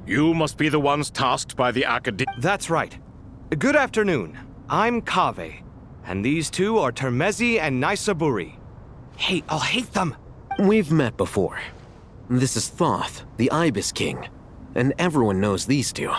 You must be the ones tasked by the Academy. That's right. Good afternoon. I'm Kaveh, and these two are Termezi and Naisaburi. Hey, I'll hate them! We've met before. This is Thoth, the Ibis King, and everyone knows these two.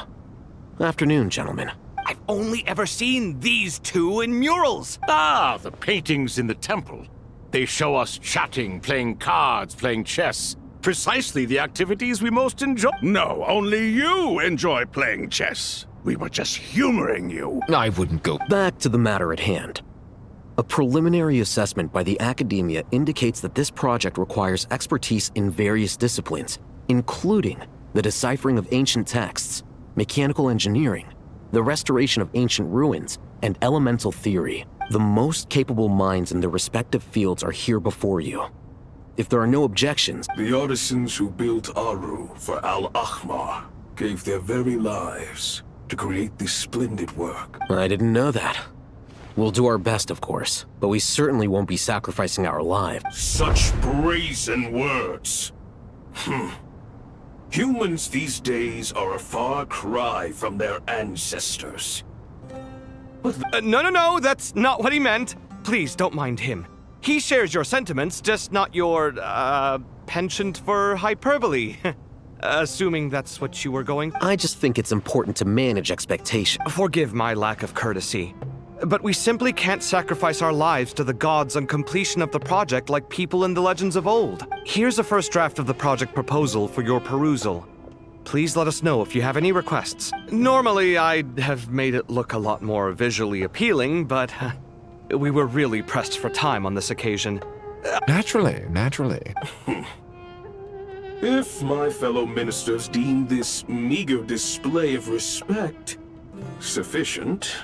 Afternoon, gentlemen. I've only ever seen these two in murals! Ah, the paintings in the temple. They show us chatting, playing cards, playing chess. Precisely the activities we most enjoy. No, only you enjoy playing chess. We were just humoring you. I wouldn't go. Back to the matter at hand. A preliminary assessment by the Academia indicates that this project requires expertise in various disciplines, including the deciphering of ancient texts, mechanical engineering, the restoration of ancient ruins, and elemental theory. The most capable minds in their respective fields are here before you. If there are no objections... The artisans who built Aru for Al-Ahmar gave their very lives to create this splendid work. I didn't know that. We'll do our best, of course, but we certainly won't be sacrificing our lives. Such brazen words. Humans these days are a far cry from their ancestors. No, that's not what he meant. Please, don't mind him. He shares your sentiments, just not your, penchant for hyperbole. Assuming that's what you were going... I just think it's important to manage expectations. Forgive my lack of courtesy, but we simply can't sacrifice our lives to the gods on completion of the project like people in the legends of old. Here's a first draft of the project proposal for your perusal. Please let us know if you have any requests. Normally, I'd have made it look a lot more visually appealing, but we were really pressed for time on this occasion. Naturally. If my fellow ministers deem this meager display of respect sufficient,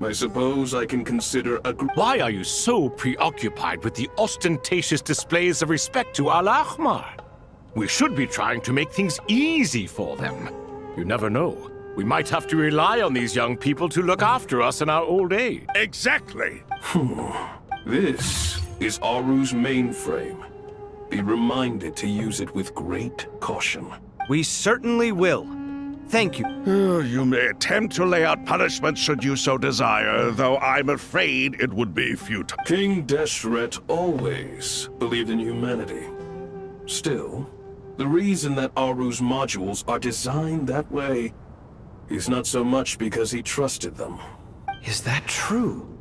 I suppose I can consider a... Why are you so preoccupied with the ostentatious displays of respect to Al-Ahmar? We should be trying to make things easy for them. You never know. We might have to rely on these young people to look after us in our old age. Exactly. This is Aru's mainframe. Be reminded to use it with great caution. We certainly will. Thank you. You may attempt to lay out punishment should you so desire, though I'm afraid it would be futile. King Deshret always believed in humanity. Still, the reason that Aru's modules are designed that way is not so much because he trusted them. Is that true?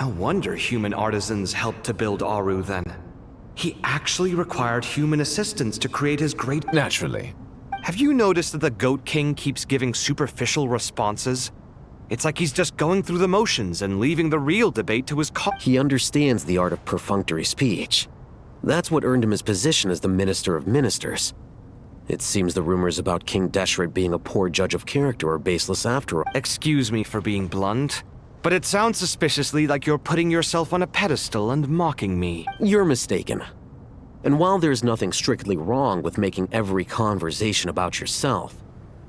No wonder human artisans helped to build Aru then. He actually required human assistance to create his great... Naturally. Have you noticed that the Goat King keeps giving superficial responses? It's like he's just going through the motions and leaving the real debate to his He understands the art of perfunctory speech. That's what earned him his position as the Minister of Ministers. It seems the rumors about King Deshret being a poor judge of character are baseless after all. Excuse me for being blunt, but it sounds suspiciously like you're putting yourself on a pedestal and mocking me. You're mistaken. And while there's nothing strictly wrong with making every conversation about yourself,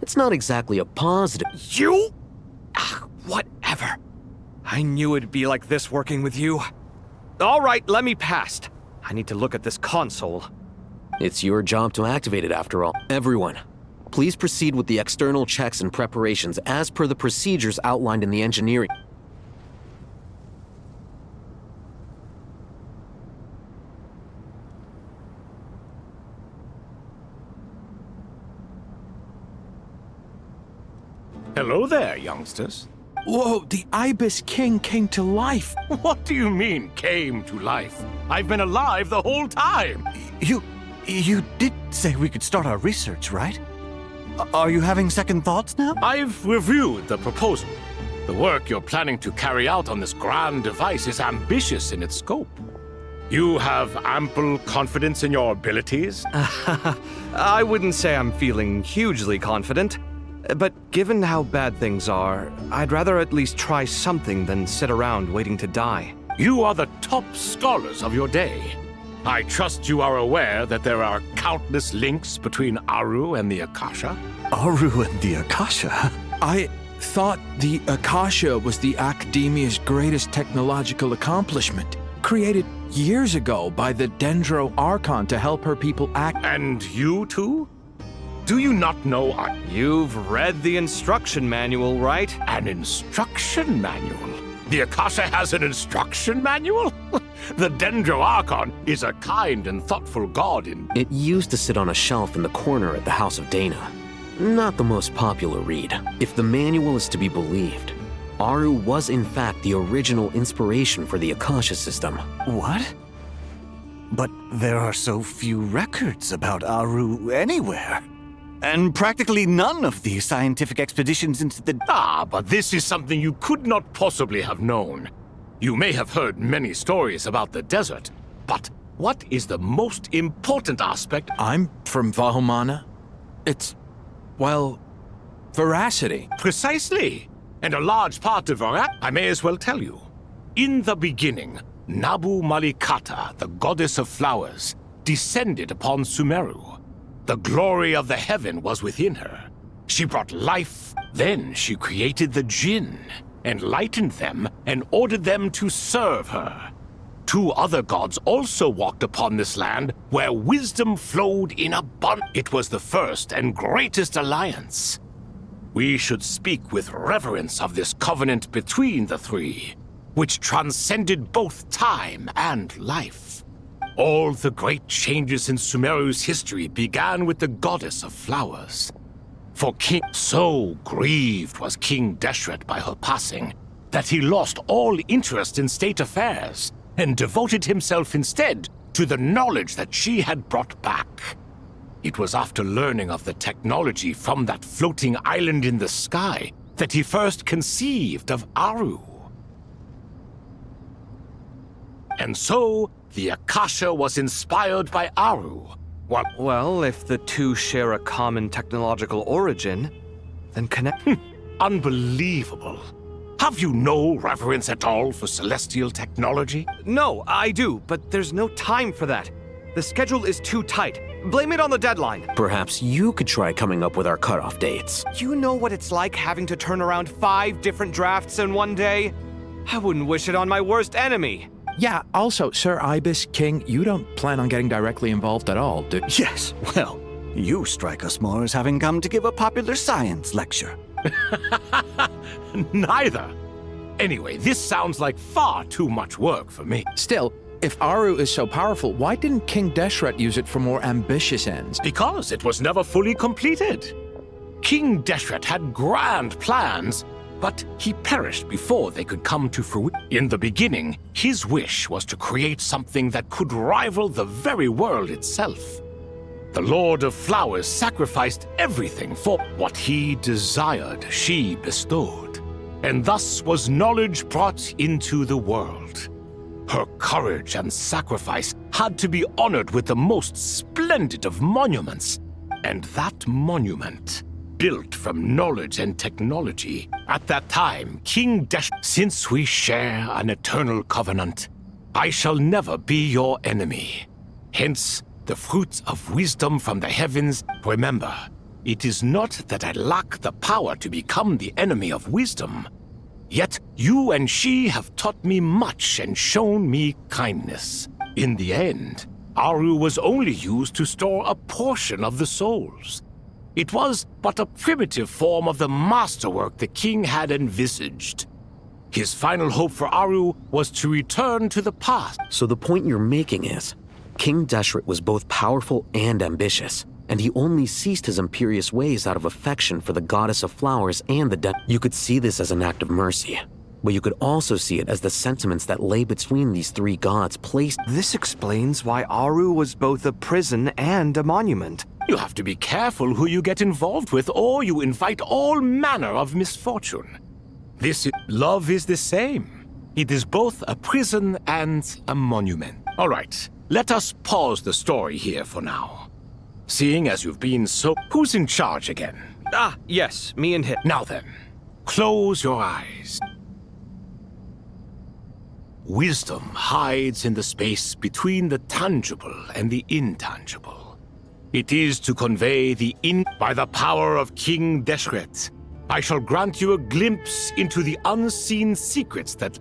it's not exactly a positive. You? Whatever. I knew it'd be like this working with you. All right, let me past. I need to look at this console. It's your job to activate it after all. Everyone, please proceed with the external checks and preparations as per the procedures outlined in the engineering. Hello there, youngsters. Whoa, the Ibis King came to life. What do you mean, came to life? I've been alive the whole time. You did say we could start our research, right? Are you having second thoughts now? I've reviewed the proposal. The work you're planning to carry out on this grand device is ambitious in its scope. You have ample confidence in your abilities? I wouldn't say I'm feeling hugely confident. But given how bad things are, I'd rather at least try something than sit around waiting to die. You are the top scholars of your day. I trust you are aware that there are countless links between Aru and the Akasha? Aru and the Akasha? I thought the Akasha was the Academia's greatest technological accomplishment, created years ago by the Dendro Archon to help her people act. And you too? Do you not know You've read the instruction manual, right? an instruction manual? The Akasha has an instruction manual? The Dendro Archon is a kind and thoughtful god in... It used to sit on a shelf in the corner at the House of Dana. Not the most popular read. If the manual is to be believed, Aru was in fact the original inspiration for the Akasha system. What? But there are so few records about Aru anywhere. And practically none of the scientific expeditions into the... But this is something you could not possibly have known. You may have heard many stories about the desert, but what is the most important aspect? I'm from Vahumana. It's, well, veracity. Precisely. And a large part of I may as well tell you. In the beginning, Nabu Malikata, the goddess of flowers, descended upon Sumeru. The glory of the heaven was within her. She brought life. Then she created the jinn, enlightened them, and ordered them to serve her. 2 other gods also walked upon this land where wisdom flowed in abundance. It was the first and greatest alliance. We should speak with reverence of this covenant between the 3, which transcended both time and life. All the great changes in Sumeru's history began with the goddess of flowers. For so grieved was King Deshret by her passing that he lost all interest in state affairs and devoted himself instead to the knowledge that she had brought back. It was after learning of the technology from that floating island in the sky that he first conceived of Aru. And so, the Akasha was inspired by Aru. Well, if the 2 share a common technological origin, then connect... Unbelievable. Have you no reverence at all for celestial technology? No, I do, but there's no time for that. The schedule is too tight. Blame it on the deadline. Perhaps you could try coming up with our cutoff dates. You know what it's like having to turn around 5 different drafts in one day? I wouldn't wish it on my worst enemy. Yeah, also, Sir Ibis King, you don't plan on getting directly involved at all, do you? Yes, well, you strike us more as having come to give a popular science lecture. Neither. Anyway, this sounds like far too much work for me. Still, if Aru is so powerful, why didn't King Deshret use it for more ambitious ends? Because it was never fully completed. King Deshret had grand plans, but he perished before they could come to fruition. In the beginning, his wish was to create something that could rival the very world itself. The Lord of Flowers sacrificed everything for what he desired, she bestowed. And thus was knowledge brought into the world. Her courage and sacrifice had to be honored with the most splendid of monuments. And that monument, built from knowledge and technology. At that time, King since we share an eternal covenant, I shall never be your enemy. Hence, the fruits of wisdom from the heavens. Remember, it is not that I lack the power to become the enemy of wisdom. Yet you and she have taught me much and shown me kindness. In the end, Aru was only used to store a portion of the souls. It was but a primitive form of the masterwork the king had envisaged. His final hope for Aru was to return to the past. So the point you're making is, King Deshret was both powerful and ambitious, and he only ceased his imperious ways out of affection for the goddess of flowers and the You could see this as an act of mercy, but you could also see it as the sentiments that lay between these 3 gods placed. This explains why Aru was both a prison and a monument. You have to be careful who you get involved with, or you invite all manner of misfortune. Love is the same. It is both a prison and a monument. All right, let us pause the story here for now. Seeing as you've been so... Who's in charge again? Yes, me and him. Now then, close your eyes. Wisdom hides in the space between the tangible and the intangible. It is to convey by the power of King Deshret. I shall grant you a glimpse into the unseen secrets that...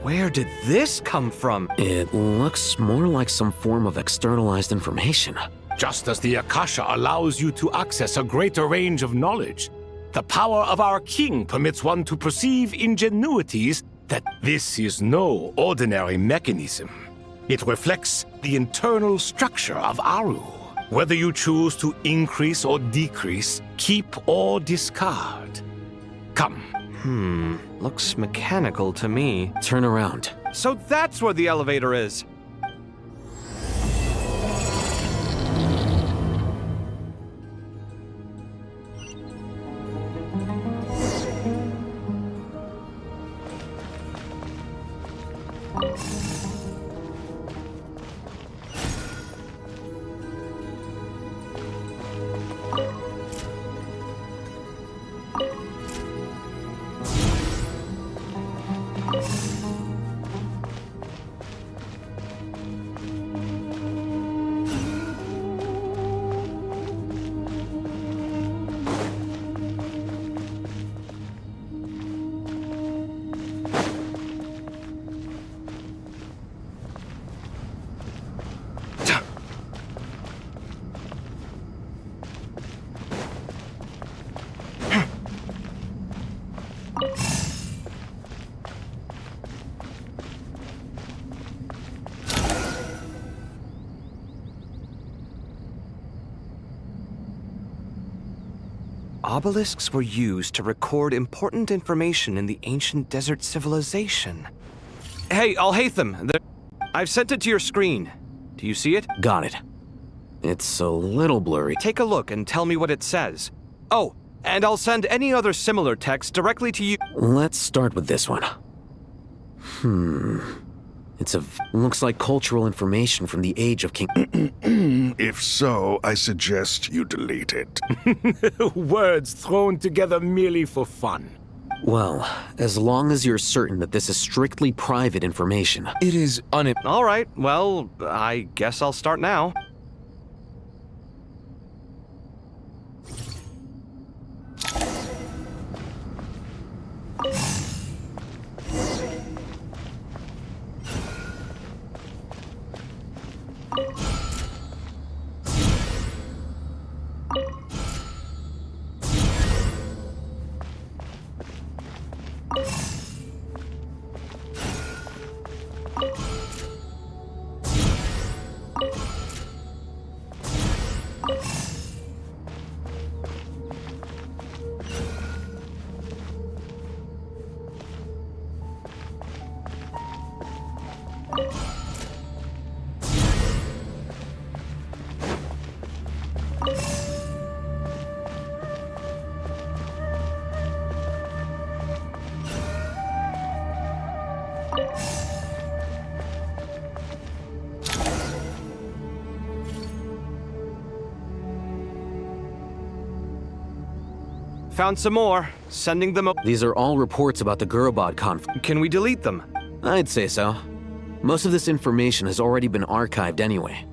Where did this come from? It looks more like some form of externalized information. Just as the Akasha allows you to access a greater range of knowledge, the power of our king permits one to perceive ingenuities that this is no ordinary mechanism. It reflects the internal structure of Aru. Whether you choose to increase or decrease, keep or discard. Come. Looks mechanical to me. Turn around. So that's where the elevator is. Obelisks were used to record important information in the ancient desert civilization. Hey, Alhaitham, I've sent it to your screen. Do you see it? Got it. It's a little blurry. Take a look and tell me what it says. Oh, and I'll send any other similar text directly to you. Let's start with this one. Looks like cultural information from the age of King. If so, I suggest you delete it. Words thrown together merely for fun. Well, as long as you're certain that this is strictly private information. It is All right, well, I guess I'll start now. Found some more. Sending them. These are all reports about the Gurubad conflict. Can we delete them? I'd say so. Most of this information has already been archived anyway.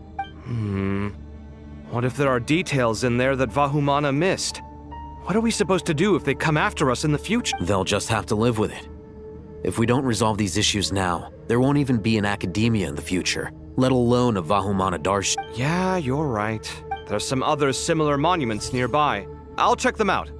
What if there are details in there that Vahumana missed? What are we supposed to do if they come after us in the future? They'll just have to live with it. If we don't resolve these issues now, there won't even be an academia in the future, let alone a Vahumana Darshan. Yeah, you're right. There's some other similar monuments nearby. I'll check them out.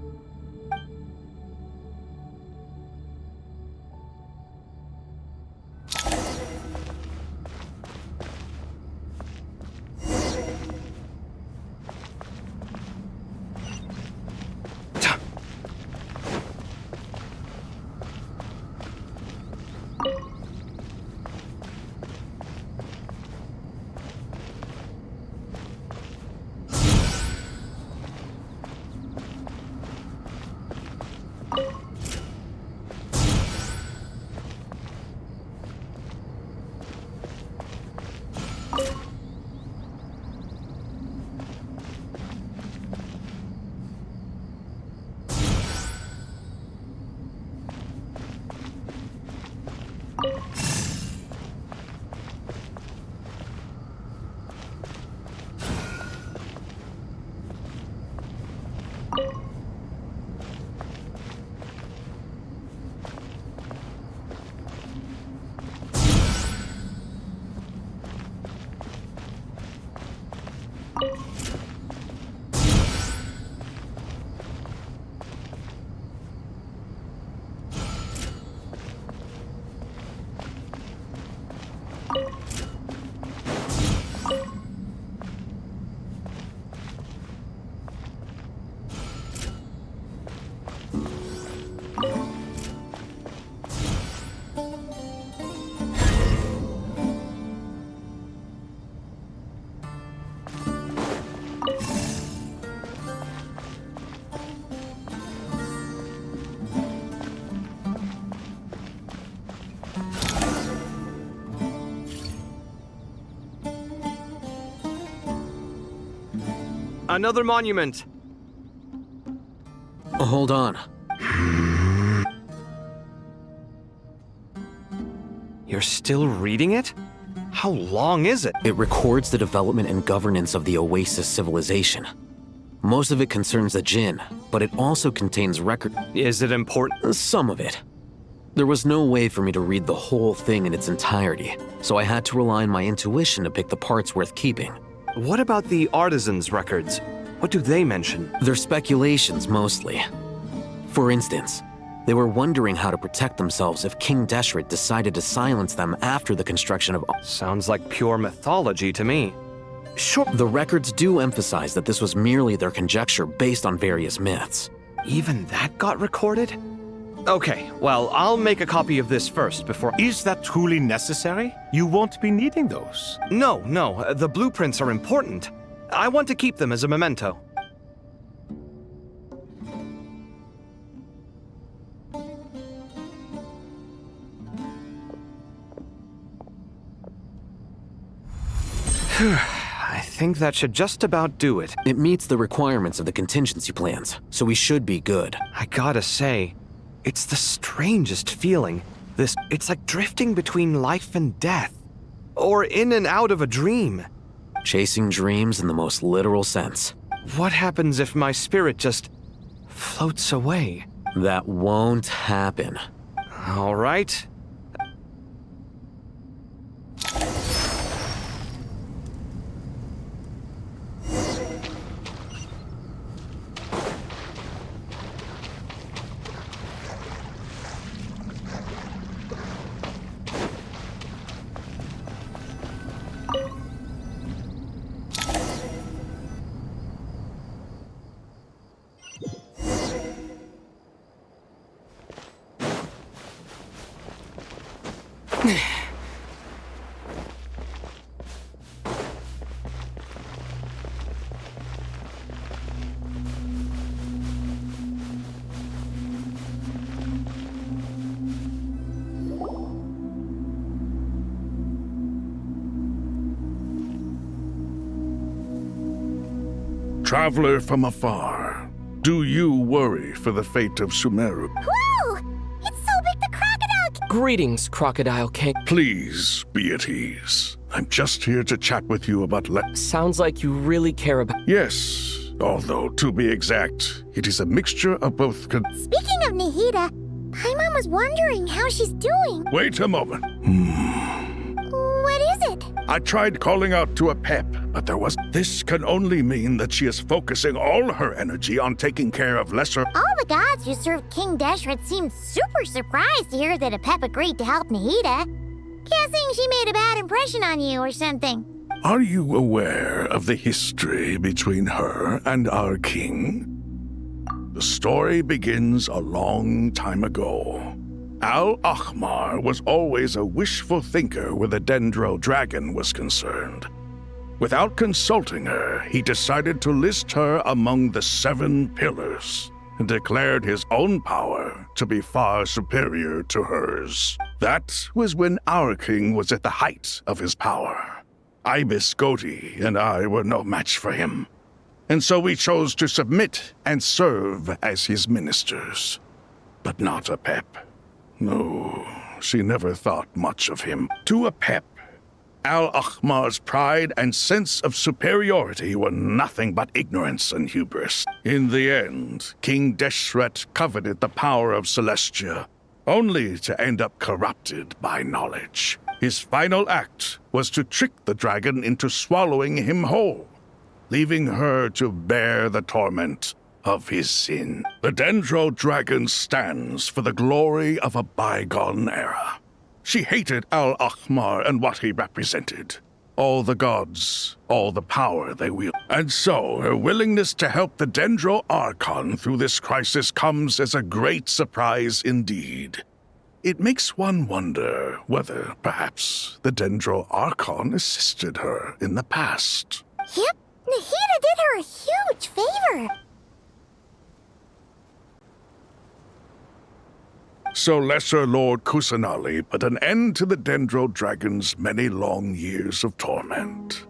Another monument. Hold on. You're still reading it? How long is it? It records the development and governance of the Oasis civilization. Most of it concerns the Jinn, but it also contains record. Is it important? Some of it. There was no way for me to read the whole thing in its entirety, so I had to rely on my intuition to pick the parts worth keeping. What about the artisans' records? What do they mention? They're speculations, mostly. For instance, they were wondering how to protect themselves if King Deshret decided to silence them after the construction of... Sounds like pure mythology to me. Sure. The records do emphasize that this was merely their conjecture based on various myths. Even that got recorded? Okay, well, I'll make a copy of this first before... Is that truly necessary? You won't be needing those. No, the blueprints are important. I want to keep them as a memento. I think that should just about do it. It meets the requirements of the contingency plans, so we should be good. I gotta say, it's the strangest feeling. It's like drifting between life and death. Or in and out of a dream. Chasing dreams in the most literal sense. What happens if my spirit just floats away? That won't happen. All right. Traveler from afar, do you worry for the fate of Sumeru? Whoa! It's Sobek the Crocodile! Greetings, Crocodile King. Please be at ease. I'm just here to chat with you about Sounds like you really care about... Yes, although to be exact, it is a mixture of both Speaking of Nahida, Paimon was wondering how she's doing. Wait a moment. What is it? I tried calling out to a pep, but there was... This can only mean that she is focusing all her energy on taking care of lesser... All the gods who served King Deshret seemed super surprised to hear that Apep agreed to help Nahida. Guessing she made a bad impression on you or something. Are you aware of the history between her and our king? The story begins a long time ago. Al-Ahmar was always a wishful thinker where the Dendro dragon was concerned. Without consulting her, he decided to list her among the 7 pillars and declared his own power to be far superior to hers. That was when our king was at the height of his power. Ibis Goti and I were no match for him, and so we chose to submit and serve as his ministers. But not Apep. No, she never thought much of him. To Apep, Al-Ahmar's pride and sense of superiority were nothing but ignorance and hubris. In the end, King Deshret coveted the power of Celestia, only to end up corrupted by knowledge. His final act was to trick the dragon into swallowing him whole, leaving her to bear the torment of his sin. The Dendro dragon stands for the glory of a bygone era. She hated Al-Ahmar and what he represented. All the gods, all the power they wield. And so, her willingness to help the Dendro Archon through this crisis comes as a great surprise indeed. It makes one wonder whether, perhaps, the Dendro Archon assisted her in the past. Yep, Nahida did her a huge favor. So Lesser Lord Kusanali put an end to the Dendro Dragon's many long years of torment.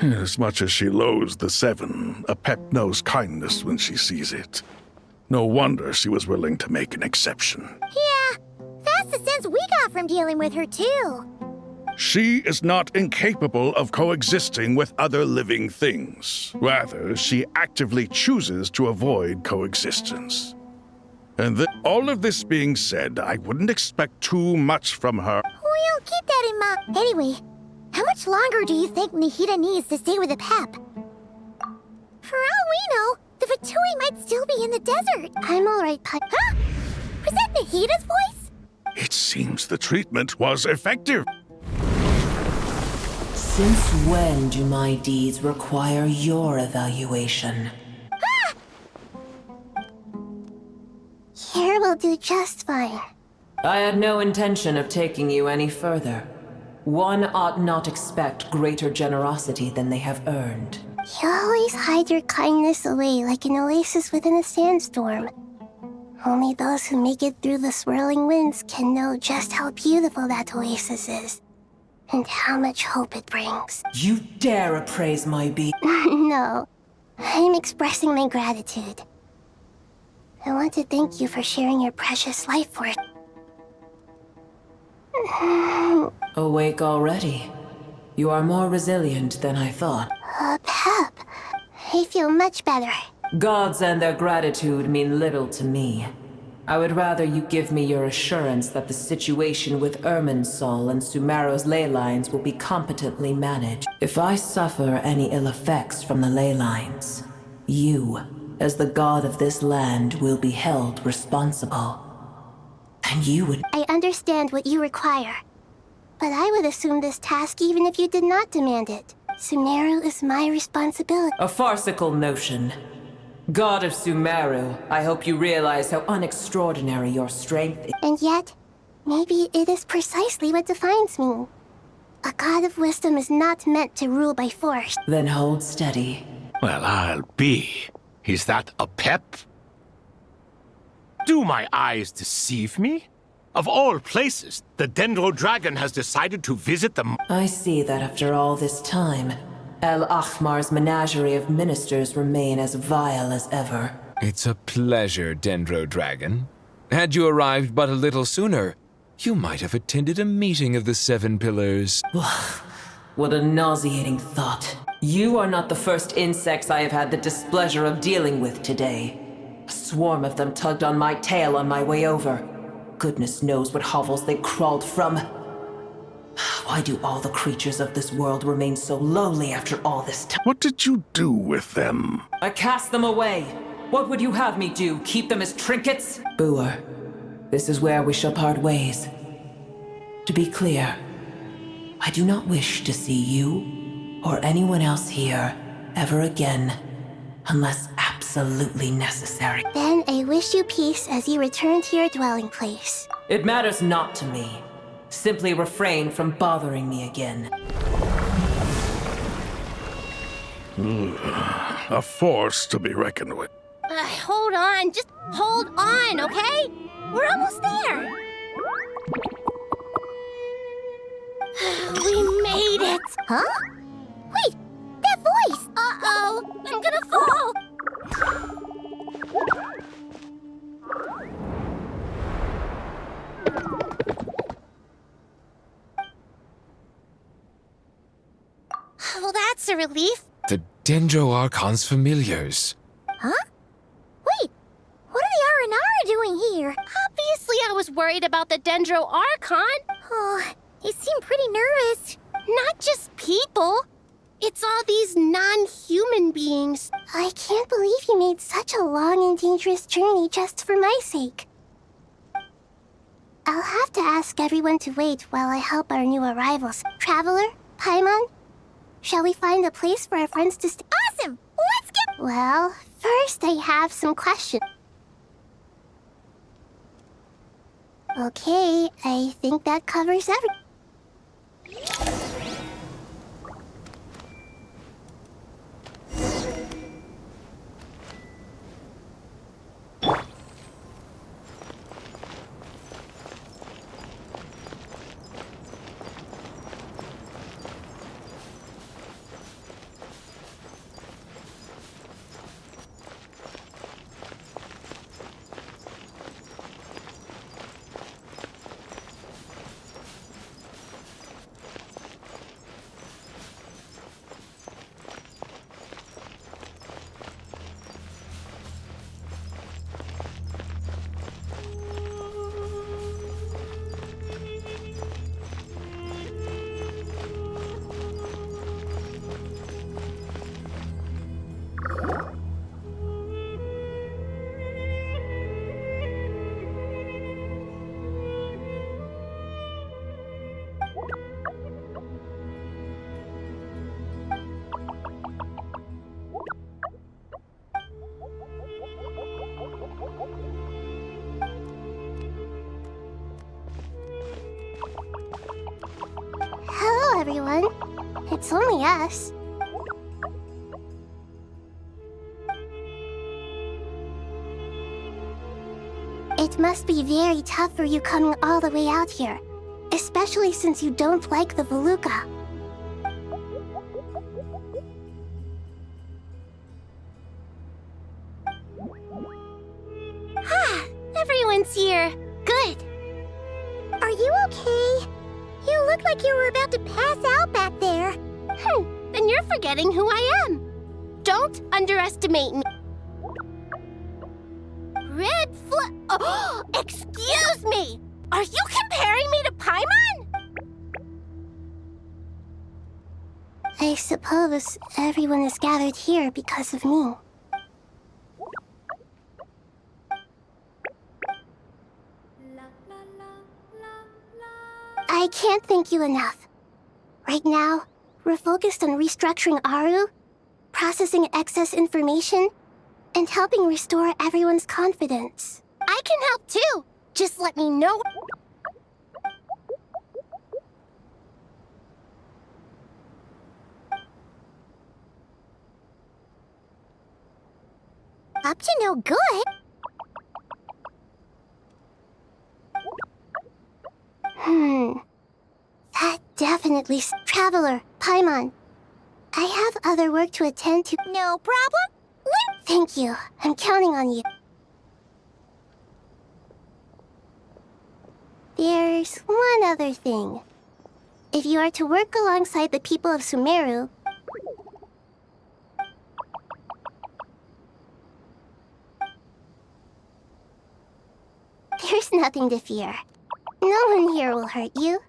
As much as she loathes the Seven, Apep knows kindness when she sees it. No wonder she was willing to make an exception. Yeah, that's the sense we got from dealing with her, too. She is not incapable of coexisting with other living things. Rather, she actively chooses to avoid coexistence. And all of this being said, I wouldn't expect too much from her. We'll keep that in mind. Anyway, how much longer do you think Nahida needs to stay with Apep? For all we know, the Fatui might still be in the desert. I'm alright, Huh? Was that Nahida's voice? It seems the treatment was effective. Since when do my deeds require your evaluation? Here will do just fine. I had no intention of taking you any further. One ought not expect greater generosity than they have earned. You always hide your kindness away like an oasis within a sandstorm. Only those who make it through the swirling winds can know just how beautiful that oasis is. And how much hope it brings. You dare appraise my being? No, I'm expressing my gratitude. I want to thank you for sharing your precious life for it. Awake already? You are more resilient than I thought. Pep, I feel much better. Gods and their gratitude mean little to me. I would rather you give me your assurance that the situation with Irminsull and Sumeru's ley lines will be competently managed. If I suffer any ill effects from the ley lines, you, as the god of this land, will be held responsible. And you would— I understand what you require, but I would assume this task even if you did not demand it. Sumeru is my responsibility. A farcical notion. God of Sumeru, I hope you realize how unextraordinary your strength is. And yet, maybe it is precisely what defines me. A god of wisdom is not meant to rule by force. Then hold steady. Well, I'll be. Is that Apep? Do my eyes deceive me? Of all places, the Dendro Dragon has decided to visit the— I see that after all this time, El Ahmar's menagerie of ministers remain as vile as ever. It's a pleasure, Dendro Dragon. Had you arrived but a little sooner, you might have attended a meeting of the Seven Pillars. What a nauseating thought. You are not the first insects I have had the displeasure of dealing with today. A swarm of them tugged on my tail on my way over. Goodness knows what hovels they crawled from. Why do all the creatures of this world remain so lowly after all this time? What did you do with them? I cast them away. What would you have me do? Keep them as trinkets? Boer, this is where we shall part ways. To be clear, I do not wish to see you or anyone else here ever again, unless absolutely necessary. Then I wish you peace as you return to your dwelling place. It matters not to me. Simply refrain from bothering me again. A force to be reckoned with. Hold on, just hold on, okay? We're almost there. We made it! Huh? Wait, that voice! Uh-oh, I'm gonna fall! Well, that's a relief. The Dendro Archon's familiars. Huh? Wait, what are the Aranara doing here? Obviously, I was worried about the Dendro Archon. Oh, they seem pretty nervous. Not just people. It's all these non-human beings. I can't believe you made such a long and dangerous journey just for my sake. I'll have to ask everyone to wait while I help our new arrivals. Traveler, Paimon, shall we find a place for our friends to stay? Awesome! Let's get— Well, first I have some questions. Okay, I think that covers everything. It's only us. It must be very tough for you coming all the way out here, especially since you don't like the Voluka. Everyone's here. Good. Are you okay? You look like you were about to pass out back there. Then you're forgetting who I am. Don't underestimate me. Oh, excuse me! Are you comparing me to Paimon? I suppose everyone is gathered here because of me. I can't thank you enough. Right now, we're focused on restructuring Aru, processing excess information, and helping restore everyone's confidence. I can help too. Just let me know. Up to no good. That definitely... Traveler, Paimon. I have other work to attend to. No problem. Thank you. I'm counting on you. There's one other thing. If you are to work alongside the people of Sumeru, there's nothing to fear. No one here will hurt you.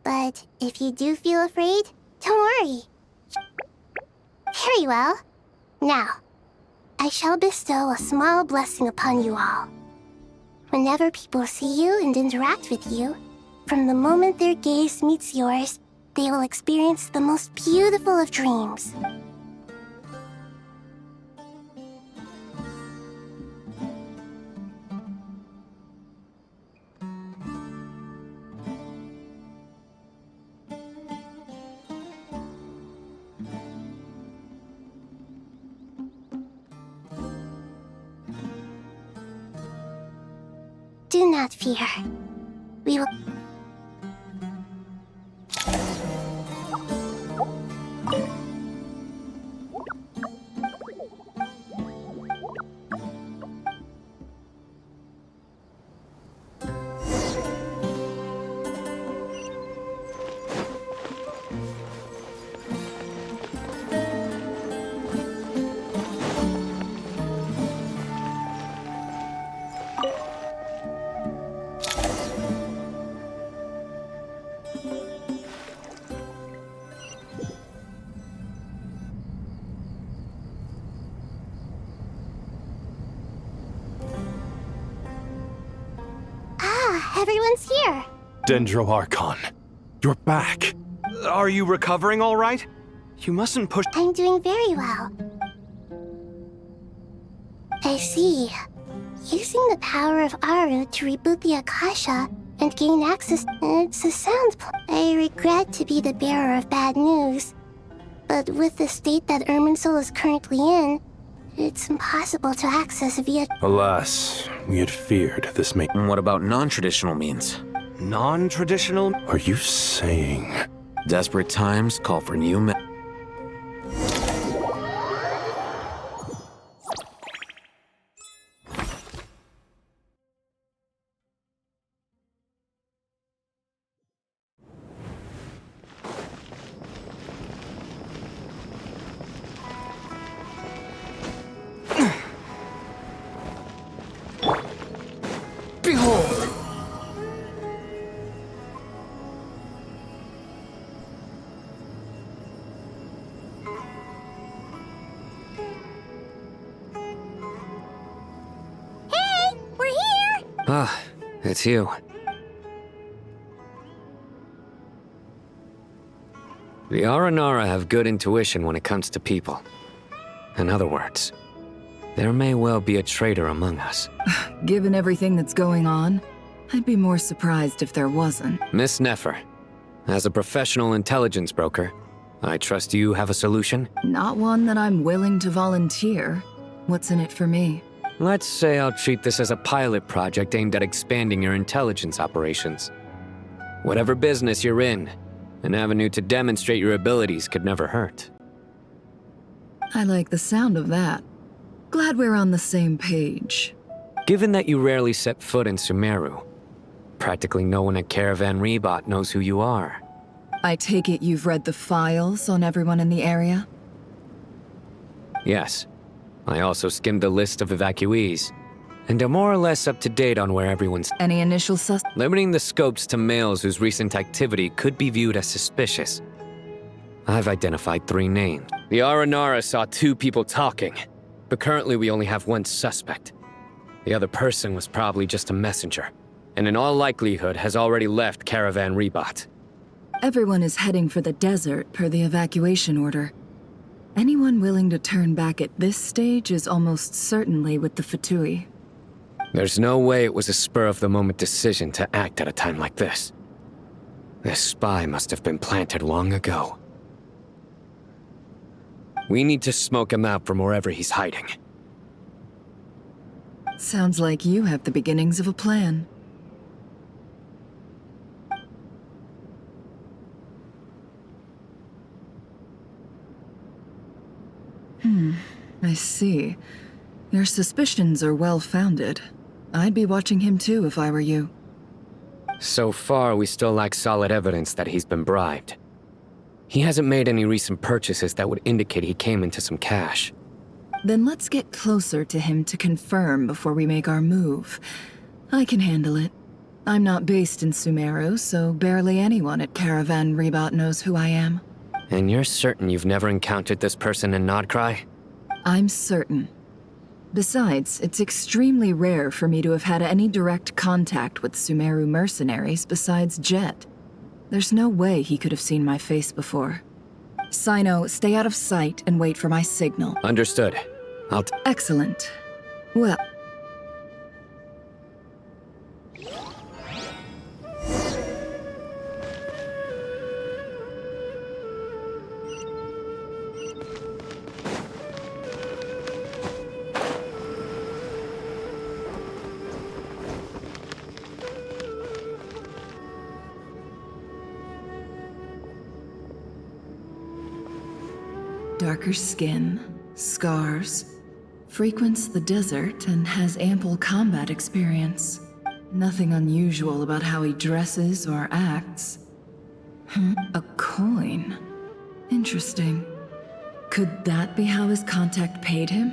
But if you do feel afraid, don't worry. Very well. Now, I shall bestow a small blessing upon you all. Whenever people see you and interact with you, from the moment their gaze meets yours, they will experience the most beautiful of dreams. Do not fear. We will... Everyone's here. Dendro Archon, you're back. Are you recovering all right? You mustn't push... I'm doing very well. I see. Using the power of Aru to reboot the Akasha and gain access... It's a sound... I regret to be the bearer of bad news, but with the state that Irminsull is currently in, it's impossible to access via... Alas, we had feared this may... And what about non-traditional means? Non-traditional? Are you saying... Desperate times call for new Behold! Hey! We're here! Ah, it's you. The Aranara have good intuition when it comes to people. In other words, there may well be a traitor among us. Given everything that's going on, I'd be more surprised if there wasn't. Miss Nefer, as a professional intelligence broker, I trust you have a solution? Not one that I'm willing to volunteer. What's in it for me? Let's say I'll treat this as a pilot project aimed at expanding your intelligence operations. Whatever business you're in, an avenue to demonstrate your abilities could never hurt. I like the sound of that. Glad we're on the same page. Given that you rarely set foot in Sumeru, practically no one at Caravan Rebot knows who you are. I take it you've read the files on everyone in the area? Yes. I also skimmed the list of evacuees, and are more or less up to date on where everyone's. Any initial Limiting the scopes to males whose recent activity could be viewed as suspicious. I've identified 3 names. The Aranara saw 2 people talking, but currently we only have 1 suspect. The other person was probably just a messenger, and in all likelihood has already left Caravan Rebot. Everyone is heading for the desert per the evacuation order. Anyone willing to turn back at this stage is almost certainly with the Fatui. There's no way it was a spur-of-the-moment decision to act at a time like this. This spy must have been planted long ago. We need to smoke him out from wherever he's hiding. Sounds like you have the beginnings of a plan. I see. Your suspicions are well-founded. I'd be watching him too if I were you. So far, we still lack solid evidence that he's been bribed. He hasn't made any recent purchases that would indicate he came into some cash. Then let's get closer to him to confirm before we make our move. I can handle it. I'm not based in Sumeru, so barely anyone at Caravan Rebot knows who I am. And you're certain you've never encountered this person in Nodcry? I'm certain. Besides, it's extremely rare for me to have had any direct contact with Sumeru mercenaries besides Jet. There's no way he could have seen my face before. Sino, stay out of sight and wait for my signal. Understood. Excellent. Well... Darker skin, scars, frequents the desert and has ample combat experience. Nothing unusual about how he dresses or acts. A coin. Interesting. Could that be how his contact paid him?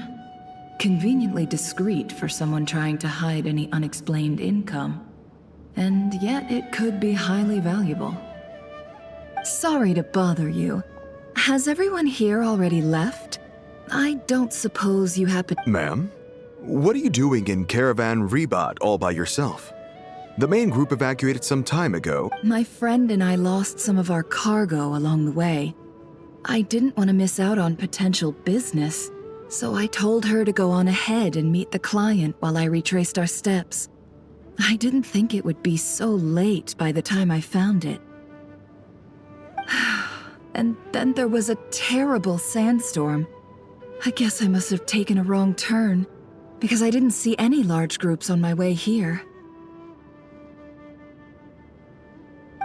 Conveniently discreet for someone trying to hide any unexplained income. And yet it could be highly valuable. Sorry to bother you. Has everyone here already left? I don't suppose you happen— Ma'am? What are you doing in Caravan Rebot all by yourself? The main group evacuated some time ago. My friend and I lost some of our cargo along the way. I didn't want to miss out on potential business, so I told her to go on ahead and meet the client while I retraced our steps. I didn't think it would be so late by the time I found it. And then there was a terrible sandstorm. I guess I must have taken a wrong turn, because I didn't see any large groups on my way here.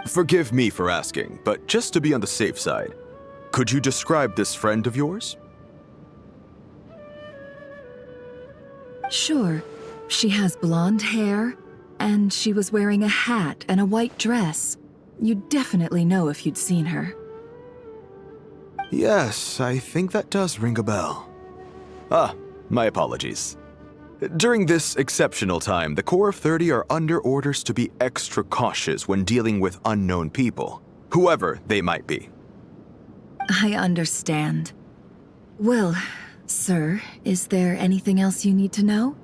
Forgive me for asking, but just to be on the safe side, could you describe this friend of yours? Sure. She has blonde hair, and she was wearing a hat and a white dress. You'd definitely know if you'd seen her. Yes, I think that does ring a bell. My apologies. During this exceptional time, the Corps of 30 are under orders to be extra cautious when dealing with unknown people, whoever they might be. I understand. Well, sir, is there anything else you need to know?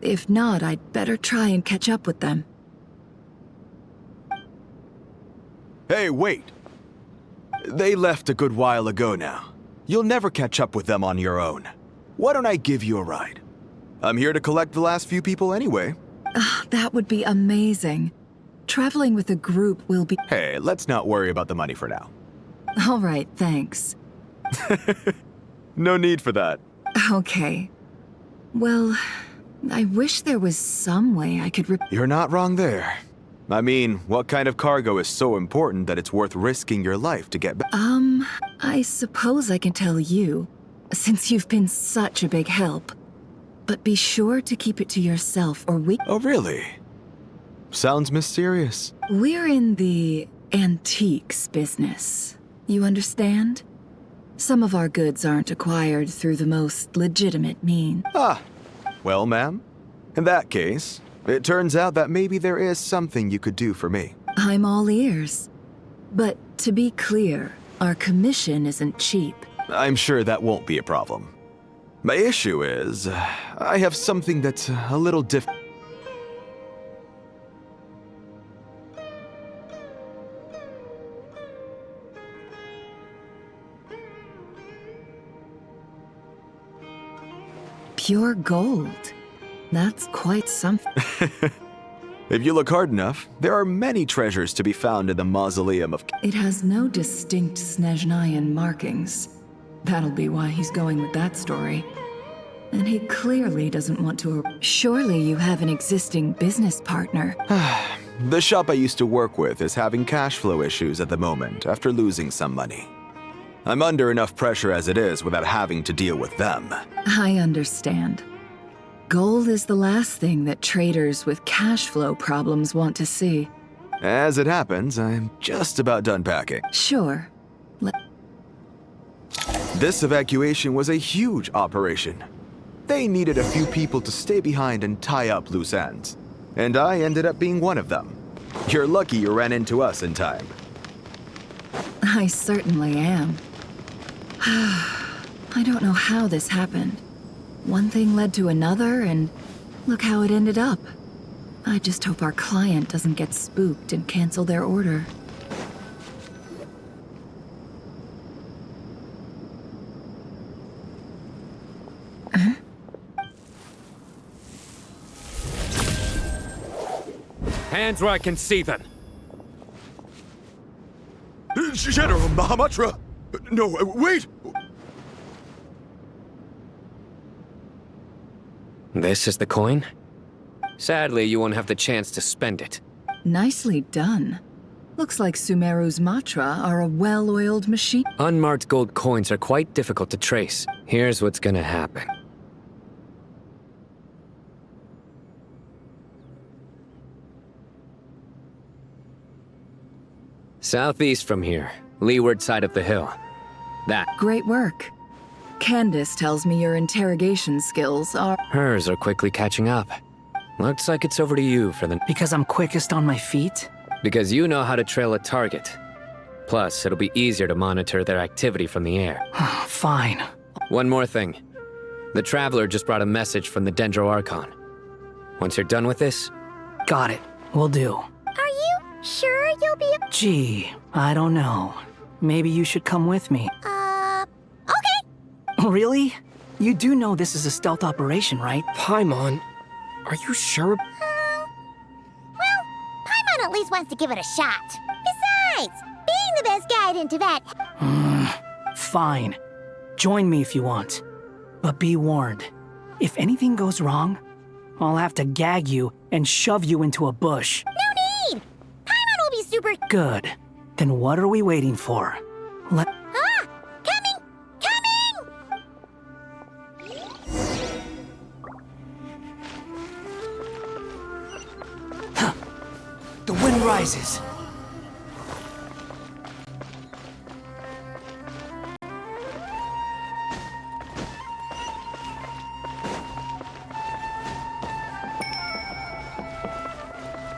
If not, I'd better try and catch up with them. Hey, wait! They left a good while ago now. You'll never catch up with them on your own. Why don't I give you a ride? I'm here to collect the last few people anyway. That would be amazing. Traveling with a group will be— Hey, let's not worry about the money for now. All right, thanks. No need for that. Okay. Well, I wish there was some way I could You're not wrong there. I mean, what kind of cargo is so important that it's worth risking your life to get back? I suppose I can tell you, since you've been such a big help. But be sure to keep it to yourself or we— Oh, really? Sounds mysterious. We're in the antiques business. You understand? Some of our goods aren't acquired through the most legitimate means. Ah, well, ma'am, in that case, it turns out that maybe there is something you could do for me. I'm all ears. But to be clear, our commission isn't cheap. I'm sure that won't be a problem. My issue is, I have something that's a little different. Pure gold. That's quite something. If you look hard enough, there are many treasures to be found in the mausoleum of— It has no distinct Snezhnayan markings. That'll be why he's going with that story. And he clearly doesn't want to— Surely you have an existing business partner. The shop I used to work with is having cash flow issues at the moment after losing some money. I'm under enough pressure as it is without having to deal with them. I understand. Gold is the last thing that traders with cash flow problems want to see. As it happens, I'm just about done packing. Sure. This evacuation was a huge operation. They needed a few people to stay behind and tie up loose ends. And I ended up being one of them. You're lucky you ran into us in time. I certainly am. I don't know how this happened. One thing led to another, and look how it ended up. I just hope our client doesn't get spooked and cancel their order. Hands where I can see them. General Mahamatra! No, wait! This is the coin? Sadly, you won't have the chance to spend it. Nicely done. Looks like Sumeru's Matra are a well-oiled machine. Unmarked gold coins are quite difficult to trace. Here's what's gonna happen. Southeast from here, leeward side of the hill. That. Great work. Candace tells me your interrogation skills are— Hers are quickly catching up. Looks like it's over to you for the— Because I'm quickest on my feet? Because you know how to trail a target. Plus, it'll be easier to monitor their activity from the air. Fine. One more thing. The Traveler just brought a message from the Dendro Archon. Once you're done with this... Got it. Will do. Are you sure you'll be— Gee, I don't know. Maybe you should come with me. Okay. Really? You do know this is a stealth operation, right? Paimon, are you sure? Well, Paimon at least wants to give it a shot. Besides, being the best guide in tyvat— Fine. Join me if you want. But be warned. If anything goes wrong, I'll have to gag you and shove you into a bush. No need! Paimon will be super— Good. Then what are we waiting for? Coming! Coming! The wind rises.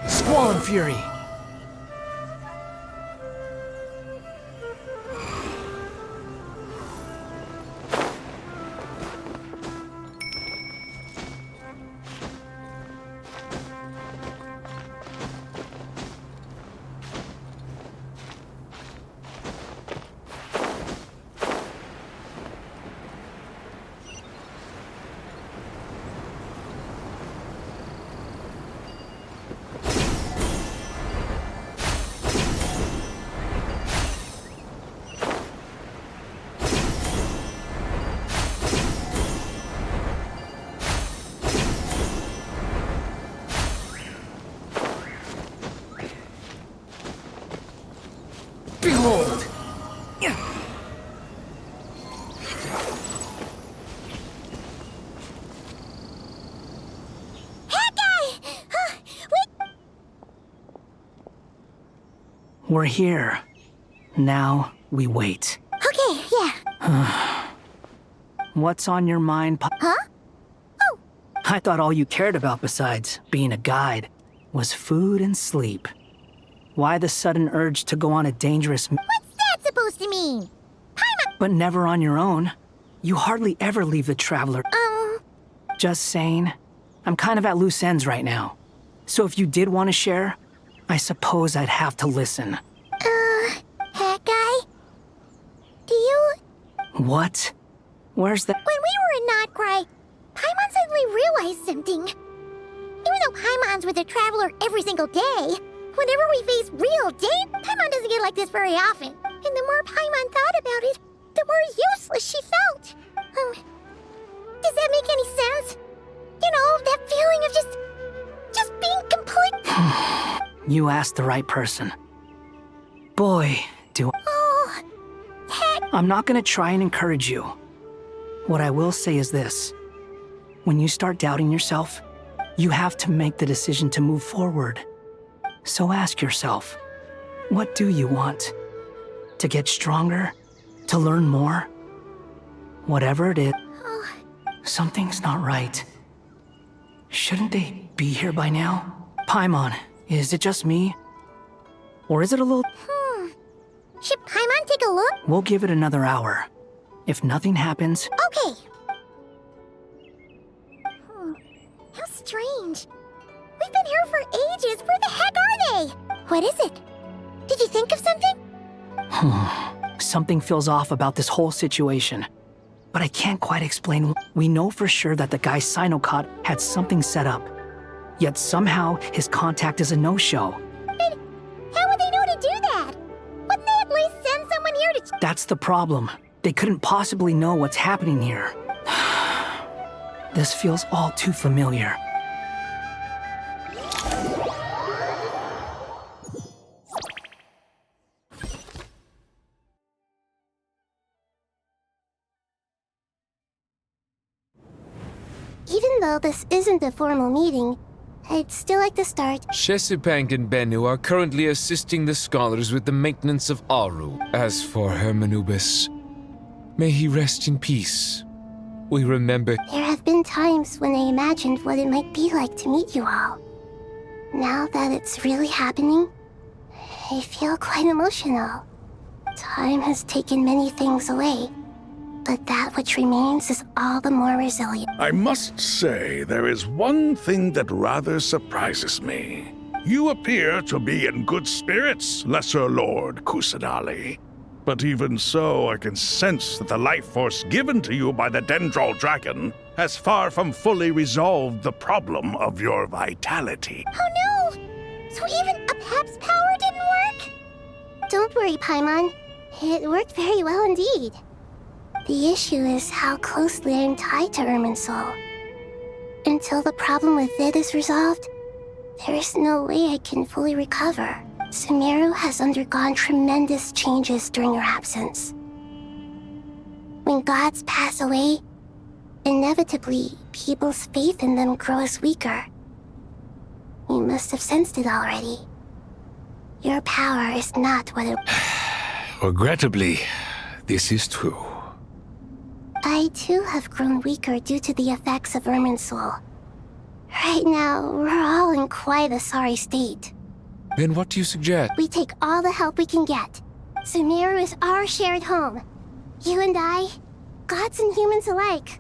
Squall Fury. hold. We're here. Now we wait. Okay, yeah. What's on your mind, Huh? Oh, I thought all you cared about besides being a guide was food and sleep. Why the sudden urge to go on a dangerous what's that supposed to mean? but never on your own? You hardly ever leave the Traveler. Just saying. I'm kind of at loose ends right now. So if you did want to share, I suppose I'd have to listen. Hat guy? Do you... What? Where's the... When we were in Notcry, Paimon suddenly realized something. Even though Paimon's with the Traveler every single day, whenever we face real danger, Paimon doesn't get like this very often. And the more Paimon thought about it, the more useless she felt. Does that make any sense? You know, that feeling of just being complete... You asked the right person. Boy, do... Oh, heck. I'm not gonna try and encourage you. What I will say is this. When you start doubting yourself, you have to make the decision to move forward. So ask yourself, what do you want? To get stronger? To learn more? Whatever it is, something's not right. Shouldn't they be here by now? Paimon, is it just me? Or is it a little... Should Paimon take a look? We'll give it another hour. If nothing happens... Okay. How strange. We've been here for ages. Where the heck are they? What is it? Did you think of something? Something feels off about this whole situation. But I can't quite explain. We know for sure that the guy Sinocot had something set up. Yet somehow his contact is a no-show. And how would they know to do that? Wouldn't they at least send someone here to... That's the problem. They couldn't possibly know what's happening here. This feels all too familiar. Even though this isn't a formal meeting, I'd still like to start. Shesupank and Bennu are currently assisting the scholars with the maintenance of Aru. As for Hermanubis, may he rest in peace. We remember... There have been times when I imagined what it might be like to meet you all. Now that it's really happening, I feel quite emotional. Time has taken many things away, but that which remains is all the more resilient. I must say, there is one thing that rather surprises me. You appear to be in good spirits, Lesser Lord Kusanali. But even so, I can sense that the life force given to you by the Dendral Dragon has far from fully resolved the problem of your vitality. Oh no! So even a Pep's power didn't work? Don't worry, Paimon. It worked very well indeed. The issue is how closely I'm tied to Irminsull. Until the problem with it is resolved, there is no way I can fully recover. Sumeru has undergone tremendous changes during your absence. When gods pass away, inevitably, people's faith in them grows weaker. You must have sensed it already. Your power is not what it... Regrettably, this is true. I too have grown weaker due to the effects of Irminsull. Right now, we're all in quite a sorry state. Then what do you suggest? We take all the help we can get. Sumeru is our shared home. You and I, gods and humans alike.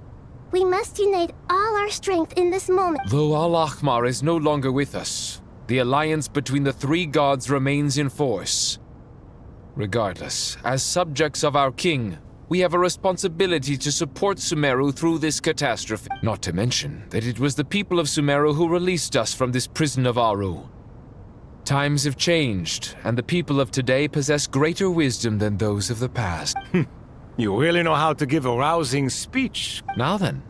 We must unite all our strength in this moment. Though Al-Ahmar is no longer with us, the alliance between the three gods remains in force. Regardless, as subjects of our king, we have a responsibility to support Sumeru through this catastrophe. Not to mention that it was the people of Sumeru who released us from this prison of Aru. Times have changed, and the people of today possess greater wisdom than those of the past. You really know how to give a rousing speech. Now then,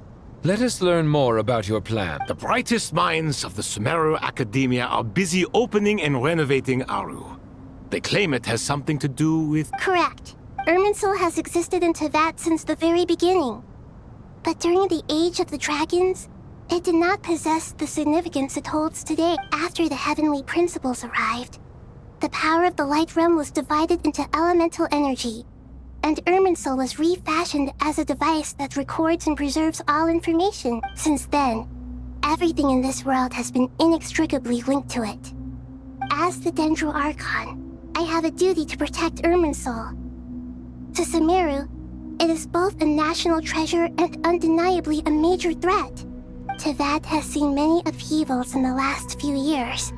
let us learn more about your plan. The brightest minds of the Sumeru Academia are busy opening and renovating Aru. They claim it has something to do with... Correct. Irminsull has existed in Tyvat since the very beginning. But during the Age of the Dragons, it did not possess the significance it holds today. After the heavenly principles arrived, the power of the Light Realm was divided into elemental energy, and Irminsull was refashioned as a device that records and preserves all information. Since then, everything in this world has been inextricably linked to it. As the Dendro Archon, I have a duty to protect Irminsull. To Sumeru, it is both a national treasure and undeniably a major threat. Tyvat has seen many upheavals in the last few years.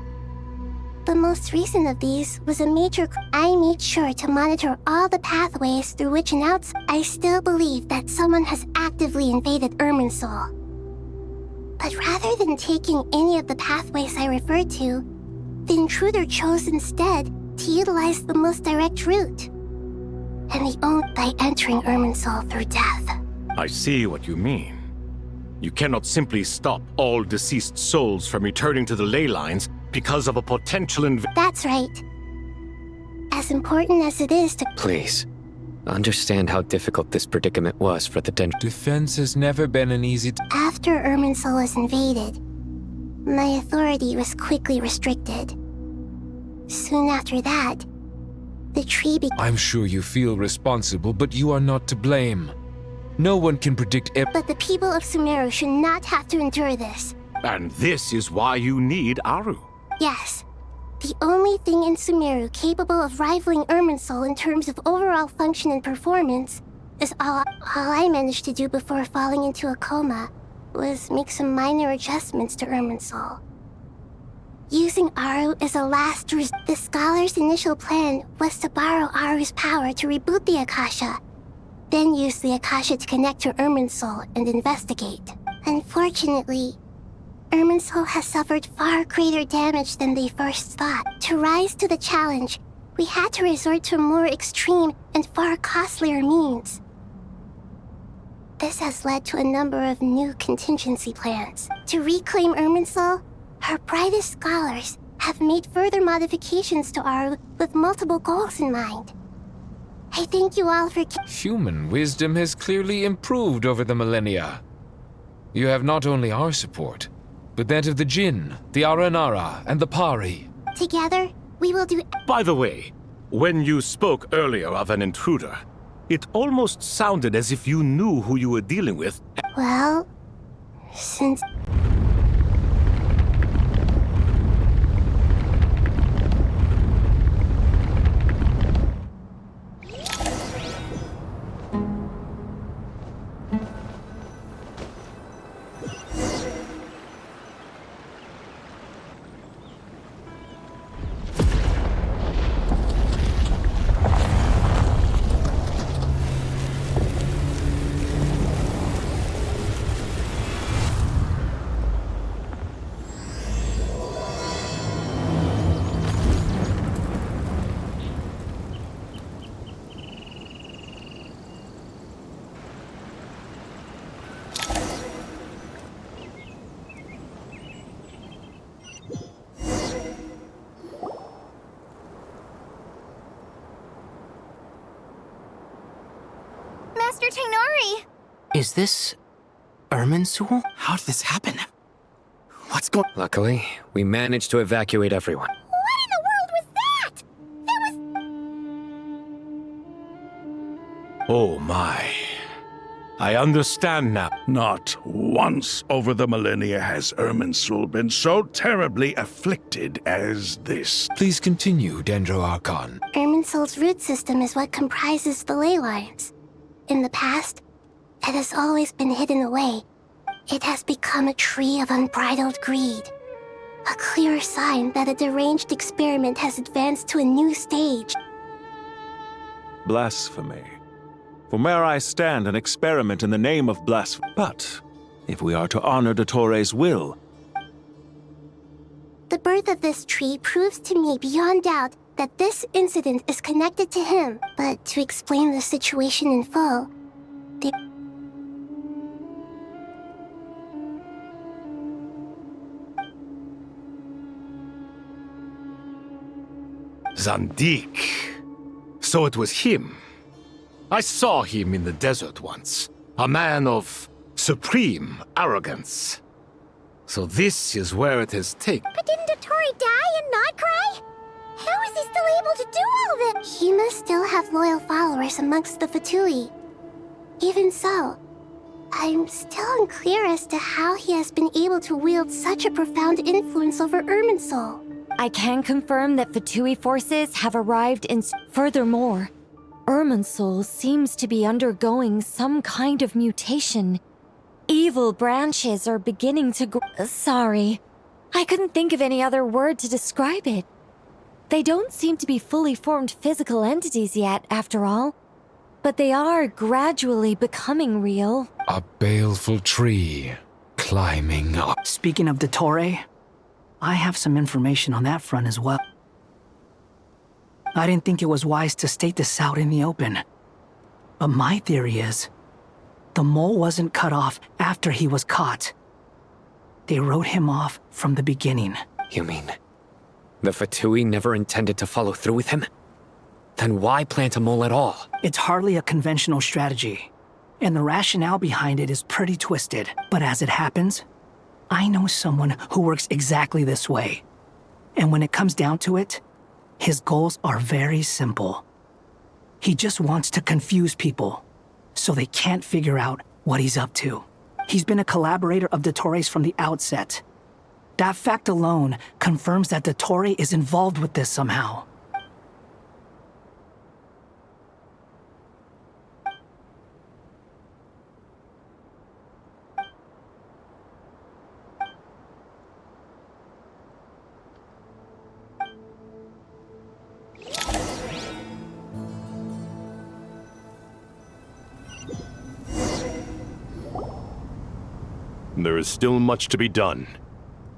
The most recent of these was a major... I made sure to monitor all the pathways through which an outs... I still believe that someone has actively invaded Irminsull. But rather than taking any of the pathways I referred to, the intruder chose instead to utilize the most direct route. And the only by entering Irminsull through death. I see what you mean. You cannot simply stop all deceased souls from returning to the ley lines because of a potential That's right. As important as it is to... Please, understand how difficult this predicament was for the Defense has never been an easy... After Irminsull was invaded, my authority was quickly restricted. Soon after that, the tree I'm sure you feel responsible, but you are not to blame. No one can predict But the people of Sumeru should not have to endure this. And this is why you need Aru. Yes. The only thing in Sumeru capable of rivaling Irminsull in terms of overall function and performance is all I managed to do before falling into a coma was make some minor adjustments to Irminsull. Using Aru as a last resort, the scholar's initial plan was to borrow Aru's power to reboot the Akasha, then use the Akasha to connect to Irminsull and investigate. Unfortunately, Irminsull has suffered far greater damage than they first thought. To rise to the challenge, we had to resort to a more extreme and far costlier means. This has led to a number of new contingency plans. To reclaim Irminsull, our brightest scholars have made further modifications to Aru with multiple goals in mind. I thank you all for... Human wisdom has clearly improved over the millennia. You have not only our support, but that of the Jinn, the Aranara, and the Pari. Together, we will do... By the way, when you spoke earlier of an intruder, it almost sounded as if you knew who you were dealing with. Well, since... Master Tainari! Is this... Irminsull? How did this happen? What's going... Luckily, we managed to evacuate everyone. What in the world was that? That was... Oh my. I understand now. Not once over the millennia has Irminsull been so terribly afflicted as this. Please continue, Dendro Archon. Irminsull's root system is what comprises the ley lines. In the past, it has always been hidden away. It has become a tree of unbridled greed. A clear sign that a deranged experiment has advanced to a new stage. Blasphemy. For where I stand, an experiment in the name of blasphemy. But, if we are to honor Dottores' will... The birth of this tree proves to me beyond doubt that this incident is connected to him. But to explain the situation in full, Zandik. So it was him. I saw him in the desert once. A man of supreme arrogance. So this is where it has taken. But didn't Dottore die and not cry? How is he still able to do all this? He must still have loyal followers amongst the Fatui. Even so, I'm still unclear as to how he has been able to wield such a profound influence over Irminsull. I can confirm that Fatui forces have arrived in... Furthermore, Irminsull seems to be undergoing some kind of mutation. Evil branches are beginning to grow. Sorry, I couldn't think of any other word to describe it. They don't seem to be fully formed physical entities yet, after all. But they are gradually becoming real. A baleful tree climbing up. Speaking of Dottore, I have some information on that front as well. I didn't think it was wise to state this out in the open. But my theory is, the mole wasn't cut off after he was caught. They wrote him off from the beginning. You mean, the Fatui never intended to follow through with him? Then why plant a mole at all? It's hardly a conventional strategy, and the rationale behind it is pretty twisted. But as it happens, I know someone who works exactly this way. And when it comes down to it, his goals are very simple. He just wants to confuse people, so they can't figure out what he's up to. He's been a collaborator of Dottore's from the outset. That fact alone confirms that Dottore is involved with this somehow. There is still much to be done.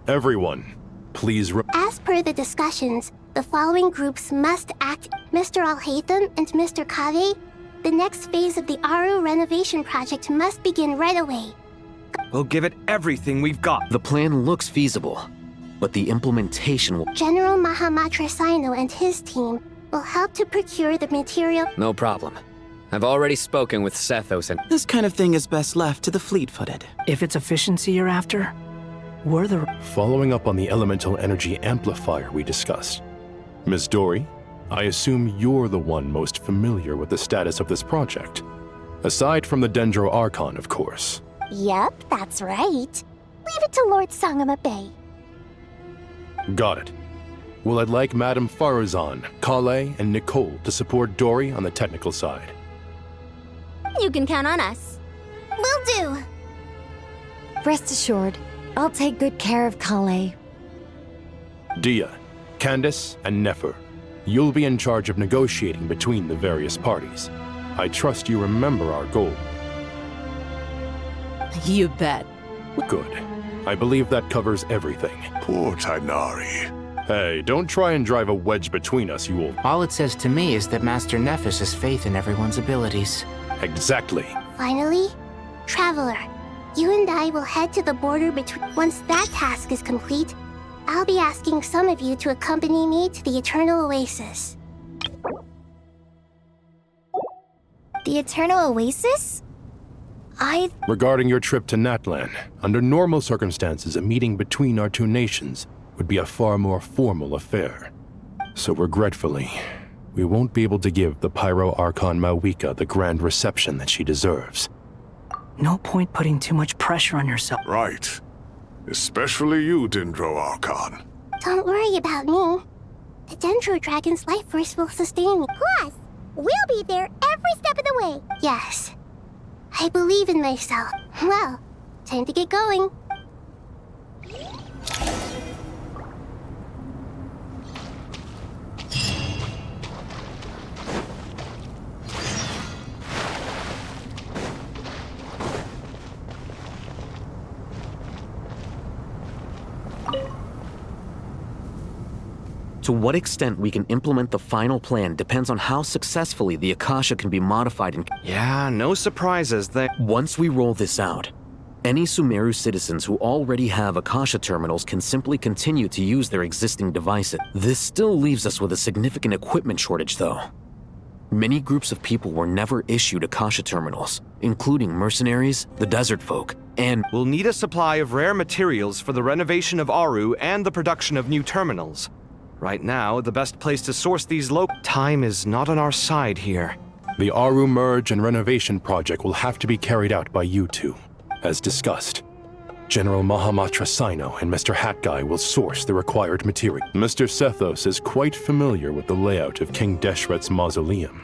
Everyone, please As per the discussions, the following groups must act. Mr. Alhaitham and Mr. Kave, the next phase of the Aru renovation project must begin right away. We'll give it everything we've got. The plan looks feasible, but the implementation will... General Mahamatra Sino and his team will help to procure the material. No problem. I've already spoken with Sethos and... This kind of thing is best left to the fleet-footed. If it's efficiency you're after, we're the... Following up on the elemental energy amplifier we discussed. Ms. Dory, I assume you're the one most familiar with the status of this project. Aside from the Dendro Archon, of course. Yep, that's right. Leave it to Lord Sangama Bay. Got it. Well, I'd like Madame Farazan, Kale, and Nicole to support Dory on the technical side. You can count on us. Will do. Rest assured, I'll take good care of Kale. Dia, Candace, and Nefer, you'll be in charge of negotiating between the various parties. I trust you remember our goal. You bet. Good. I believe that covers everything. Poor Tainari. Hey, don't try and drive a wedge between us, you old... All it says to me is that Master Nephis has faith in everyone's abilities. Exactly. Finally, Traveler, you and I will head to the border between... Once that task is complete, I'll be asking some of you to accompany me to the Eternal Oasis. The Eternal Oasis? Regarding your trip to Natlan, under normal circumstances, a meeting between our two nations would be a far more formal affair. So regretfully, we won't be able to give the Pyro Archon Mawika the grand reception that she deserves. No point putting too much pressure on yourself. Right. Especially you, Dendro Archon. Don't worry about me. The Dendro Dragon's life force will sustain me. Plus, we'll be there every step of the way. Yes. I believe in myself. Well, time to get going. To what extent we can implement the final plan depends on how successfully the Akasha can be modified and... Yeah, no surprises there. Once we roll this out, Any Sumeru citizens who already have Akasha terminals can simply continue to use their existing devices. This still leaves us with a significant equipment shortage, though. Many groups of people were never issued Akasha terminals, including mercenaries, the desert folk, and we'll need a supply of rare materials for the renovation of Aru and the production of new terminals. Right now, the best place to source these time is not on our side here. The Aru merge and renovation project will have to be carried out by you two. As discussed, General Mahamatra Sino and Mr. Hat Guy will source the required material. Mr. Sethos is quite familiar with the layout of King Deshret's mausoleum,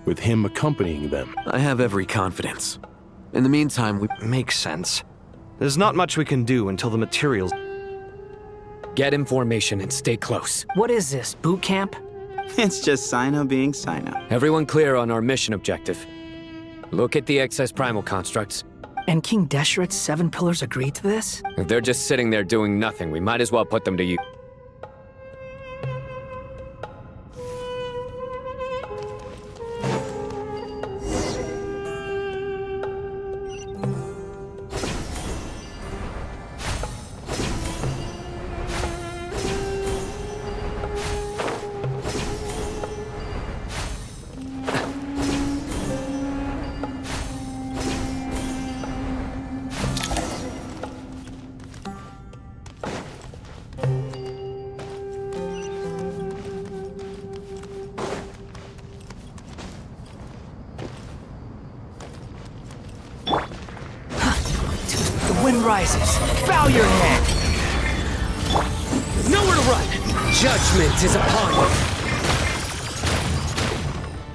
with him accompanying them. I have every confidence. In the meantime, we... Makes sense. There's not much we can do until the materials... Get information and stay close. What is this, boot camp? It's just Sino being Sino. Everyone clear on our mission objective. Look at the excess primal constructs. And King Deshret's 7 pillars agreed to this? If they're just sitting there doing nothing, we might as well put them to use. Wind rises. Bow your head. Nowhere to run. Judgment is upon you.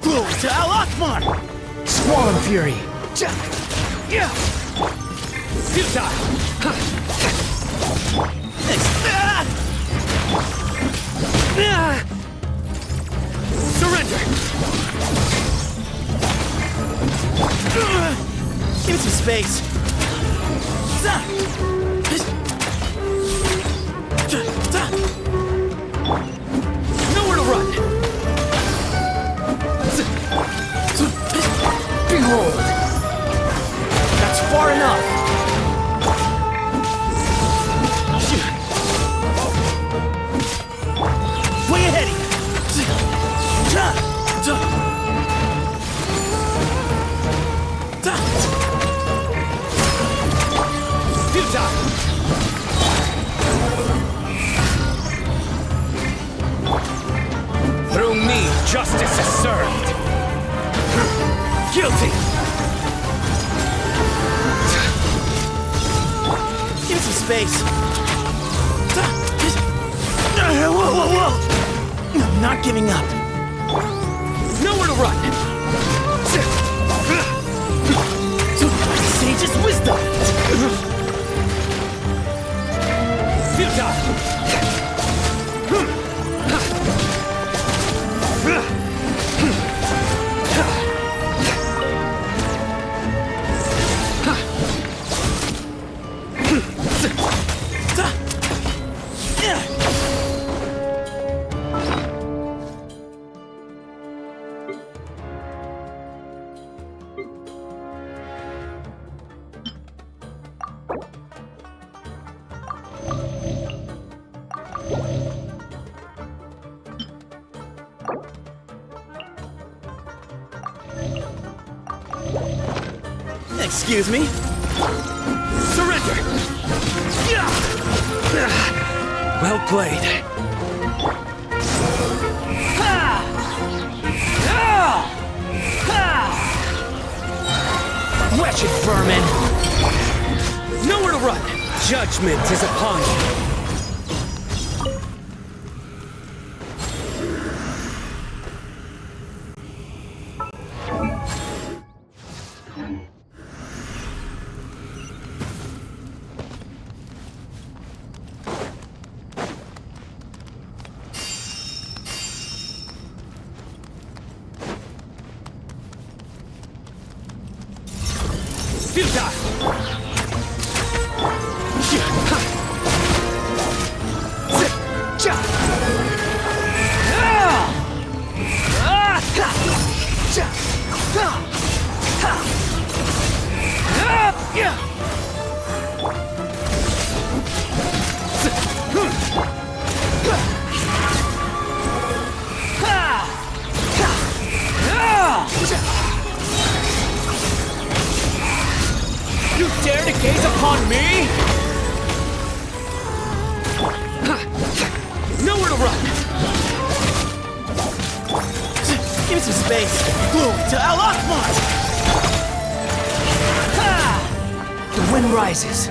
Glory to Al-Akhmar! Squall Fury. Futile. Surrender. Give me some space. Nowhere to run. Behold. That's far enough. Way ahead of you. Through me, justice is served. Guilty. Give me some space. Whoa. I'm not giving up. Nowhere to run. Sage's wisdom. Futile. Excuse me? Surrender! Well played. Wretched vermin! Nowhere to run! Judgment is upon you! You dare to gaze upon me? Nowhere to run! Give me some space. Glory to Al-Akhmar! The wind rises.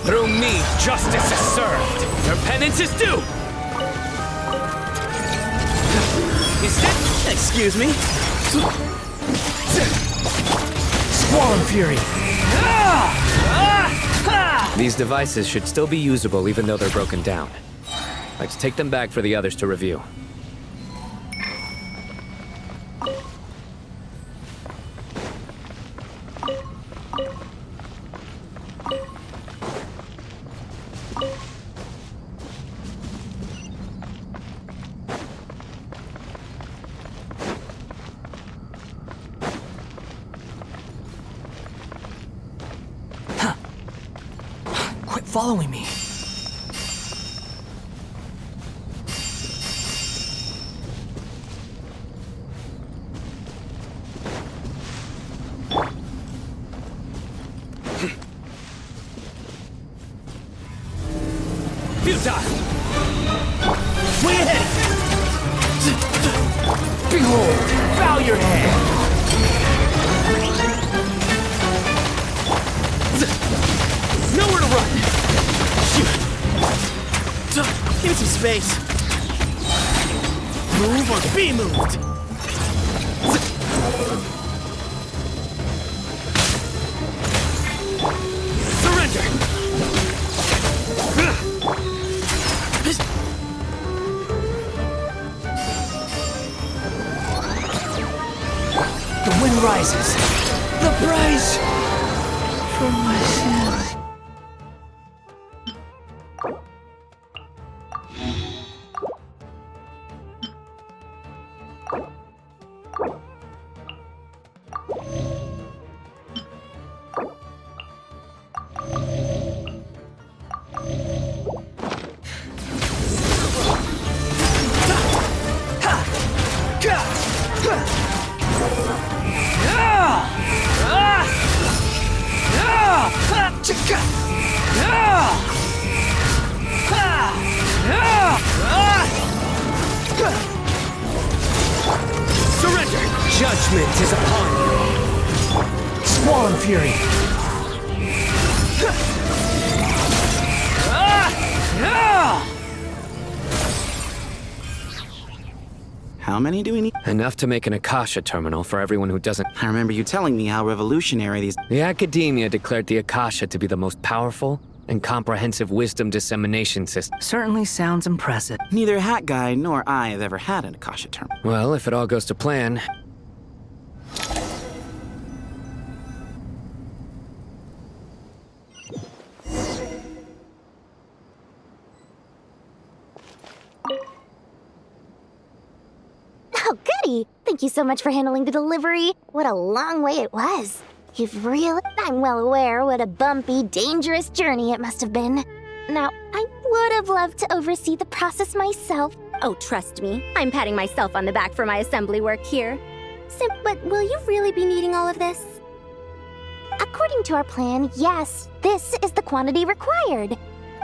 Through me, justice is served. Your penance is due. Excuse me? Squall and Fury. These devices should still be usable even though they're broken down. Let's take them back for the others to review. Quit following me. Futile! Way ahead! Behold, bow your head! Nowhere to run! Give me some space. Move or be moved! Surrender! The wind rises. The price for my sins. Surrender! Judgment is upon you. Squall and Fury. How many do we need? Enough to make an Akasha terminal for everyone who doesn't. I remember you telling me how revolutionary these. The Academia declared the Akasha to be the most powerful and comprehensive wisdom dissemination system. Certainly sounds impressive. Neither Hat Guy nor I have ever had an Akasha terminal. Well, if it all goes to plan. Oh, goody! Thank you so much for handling the delivery. What a long way it was. You've really... I'm well aware what a bumpy, dangerous journey it must have been. Now, I would have loved to oversee the process myself. Oh, trust me, I'm patting myself on the back for my assembly work here. But will you really be needing all of this? According to our plan, yes, this is the quantity required.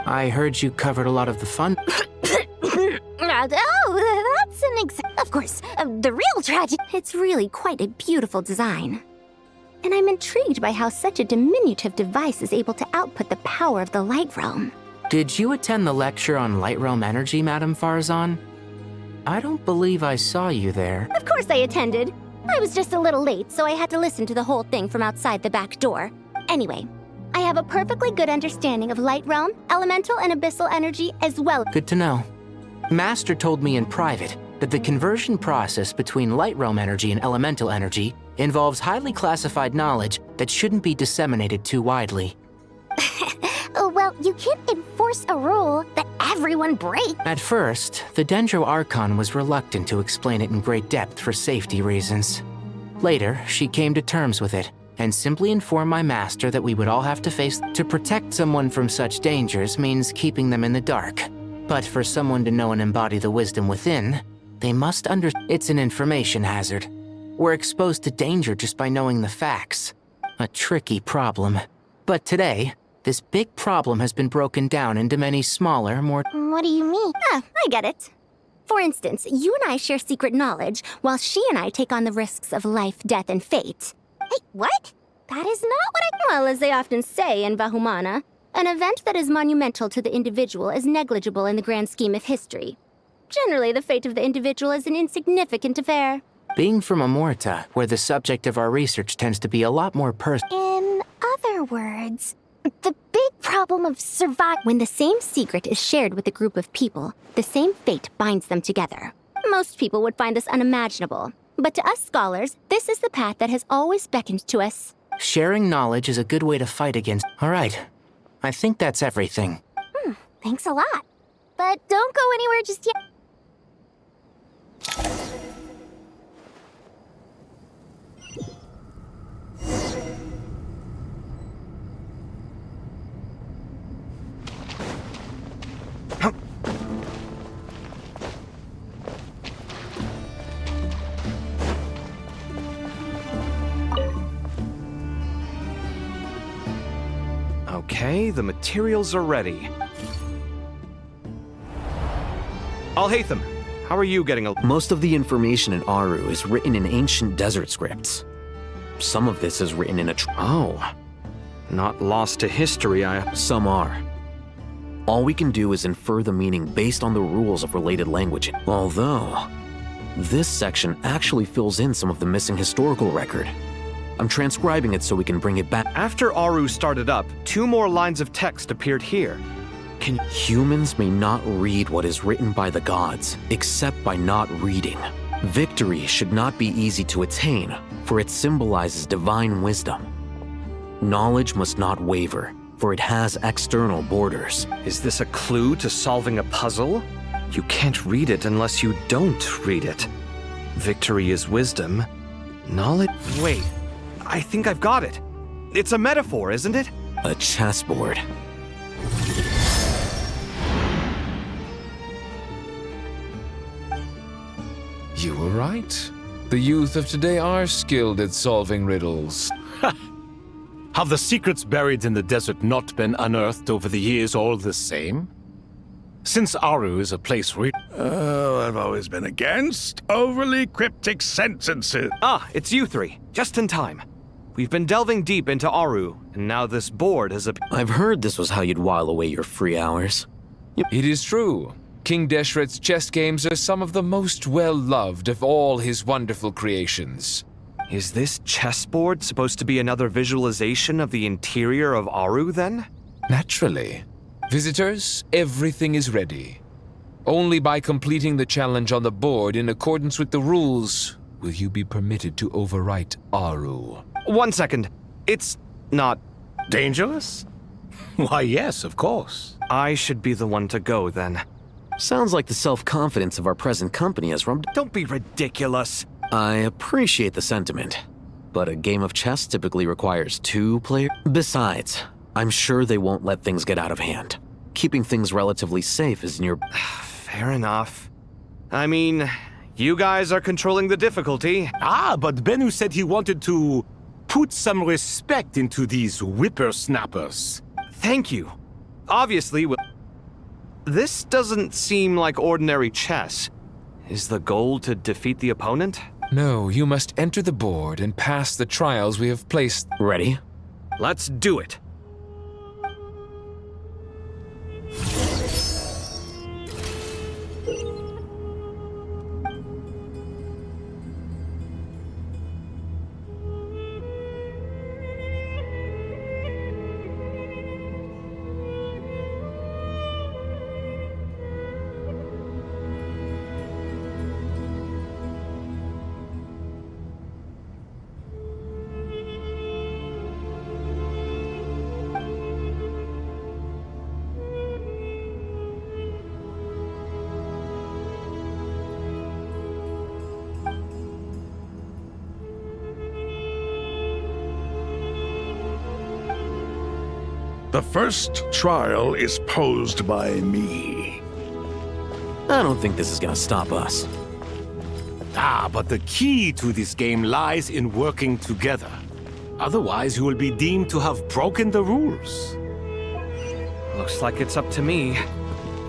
I heard you covered a lot of the fun. Oh, that's an Of course, the real tragedy... It's really quite a beautiful design. And I'm intrigued by how such a diminutive device is able to output the power of the Light Realm. Did you attend the lecture on Light Realm energy, Madame Farzan? I don't believe I saw you there. Of course I attended. I was just a little late, so I had to listen to the whole thing from outside the back door. Anyway, I have a perfectly good understanding of Light Realm, elemental and abyssal energy as well. Good to know. Master told me in private that the conversion process between Light Realm energy and elemental energy involves highly classified knowledge that shouldn't be disseminated too widely. Well, you can't enforce a rule that everyone breaks. At first, the Dendro Archon was reluctant to explain it in great depth for safety reasons. Later, she came to terms with it and simply inform my master that we would all have to face. To protect someone from such dangers means keeping them in the dark. But for someone to know and embody the wisdom within, they must It's an information hazard. We're exposed to danger just by knowing the facts. A tricky problem. But today, this big problem has been broken down into many smaller, more... What do you mean? Ah, I get it. For instance, you and I share secret knowledge, while she and I take on the risks of life, death, and fate. Hey, what? That is not what Well, as they often say in Bahumana, an event that is monumental to the individual is negligible in the grand scheme of history. Generally, the fate of the individual is an insignificant affair. Being from Amorta, where the subject of our research tends to be a lot more In other words, the big problem of survival. When the same secret is shared with a group of people, the same fate binds them together. Most people would find this unimaginable, but to us scholars, this is the path that has always beckoned to us. Sharing knowledge is a good way to fight against... All right. I think that's everything. Thanks a lot. But don't go anywhere just yet. Okay, the materials are ready. Alhaitham, how are you getting along? Most of the information in Aru is written in ancient desert scripts. Some of this is written in a Oh. Not lost to history, Some are. All we can do is infer the meaning based on the rules of related language. Although, this section actually fills in some of the missing historical record. I'm transcribing it so we can bring it back. After Aru started up, 2 more lines of text appeared here. Humans may not read what is written by the gods, except by not reading. Victory should not be easy to attain, for it symbolizes divine wisdom. Knowledge must not waver, for it has external borders. Is this a clue to solving a puzzle? You can't read it unless you don't read it. Victory is wisdom. Knowledge... Wait, I think I've got it. It's a metaphor, isn't it? A chessboard. You were right. The youth of today are skilled at solving riddles. Have the secrets buried in the desert not been unearthed over the years all the same? Since Aru is a place where... Oh, I've always been against overly cryptic sentences. Ah, it's you 3. Just in time. We've been delving deep into Aru, and now this board has I've heard this was how you'd while away your free hours. It is true. King Deshret's chess games are some of the most well-loved of all his wonderful creations. Is this chessboard supposed to be another visualization of the interior of Aru, then? Naturally. Visitors, everything is ready. Only by completing the challenge on the board in accordance with the rules will you be permitted to overwrite Aru. 1 second. It's not... Dangerous? Why, yes, of course. I should be the one to go, then. Sounds like the self-confidence of our present company has rubbed... Don't be ridiculous. I appreciate the sentiment, but a game of chess typically requires 2 players. Besides, I'm sure they won't let things get out of hand. Keeping things relatively safe is in your... Fair enough. I mean, you guys are controlling the difficulty. Ah, but Bennu said he wanted to put some respect into these whippersnappers. Thank you. Obviously, this doesn't seem like ordinary chess. Is the goal to defeat the opponent? No, you must enter the board and pass the trials we have placed. Ready? Let's do it. The first trial is posed by me. I don't think this is gonna stop us. But the key to this game lies in working together. Otherwise, you will be deemed to have broken the rules. Looks like it's up to me.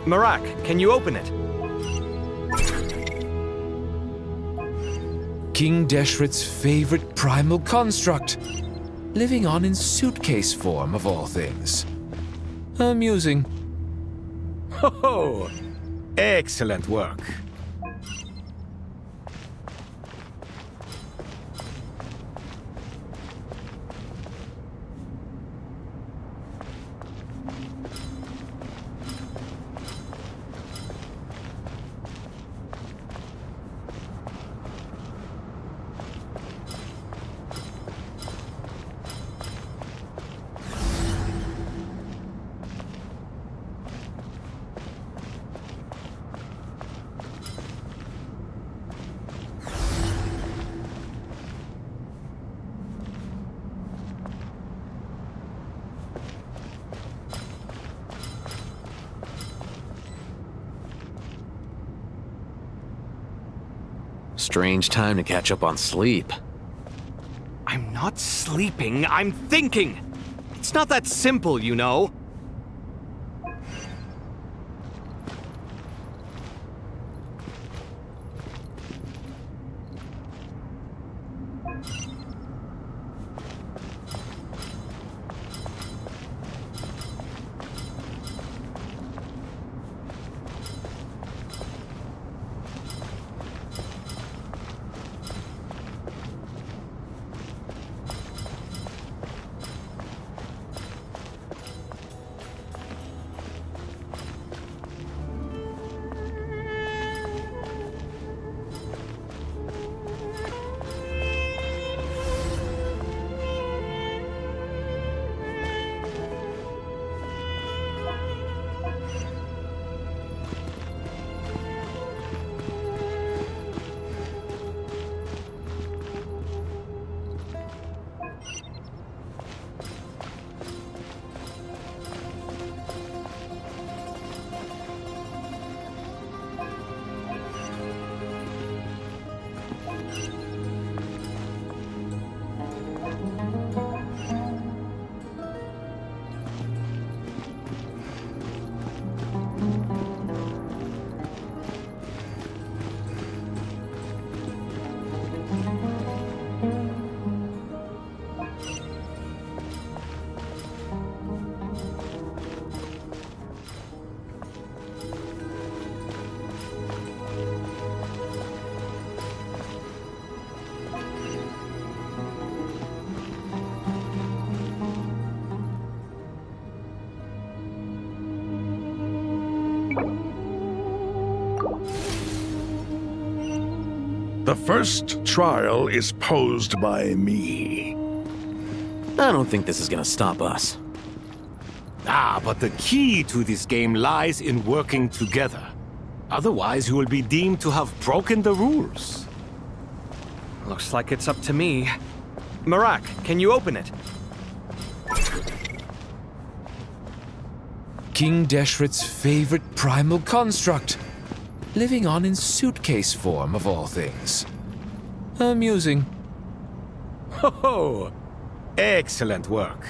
Marak, can you open it? King Deshret's favorite primal construct. Living on in suitcase form, of all things. Amusing. Ho! Excellent work. Strange time to catch up on sleep. I'm not sleeping, I'm thinking! It's not that simple, you know. The first trial is posed by me. I don't think this is gonna stop us. But the key to this game lies in working together. Otherwise, you will be deemed to have broken the rules. Looks like it's up to me. Marak, can you open it? King Deshret's favorite primal construct. Living on in suitcase form, of all things. Amusing. Ho! Excellent work.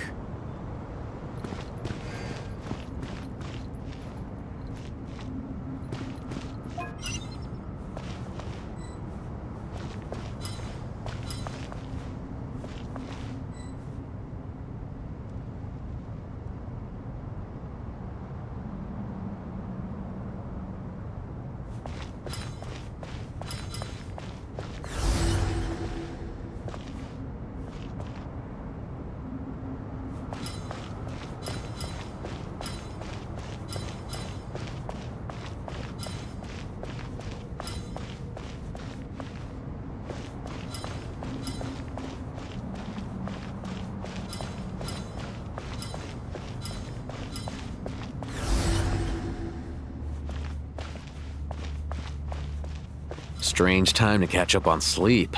Strange time to catch up on sleep.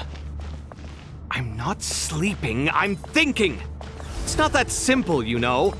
I'm not sleeping, I'm thinking! It's not that simple, you know.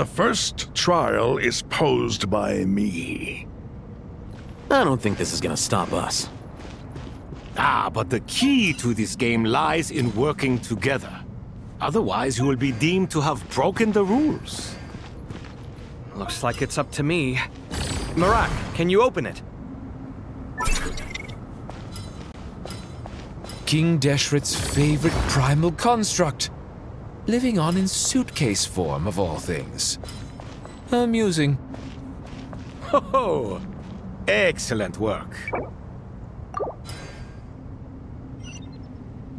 The first trial is posed by me. I don't think this is gonna stop us. Ah, but the key to this game lies in working together. Otherwise, you will be deemed to have broken the rules. Looks like it's up to me. Marak, can you open it? King Deshret's favorite primal construct. Living on in suitcase form, of all things. Amusing. Ho-ho! Excellent work.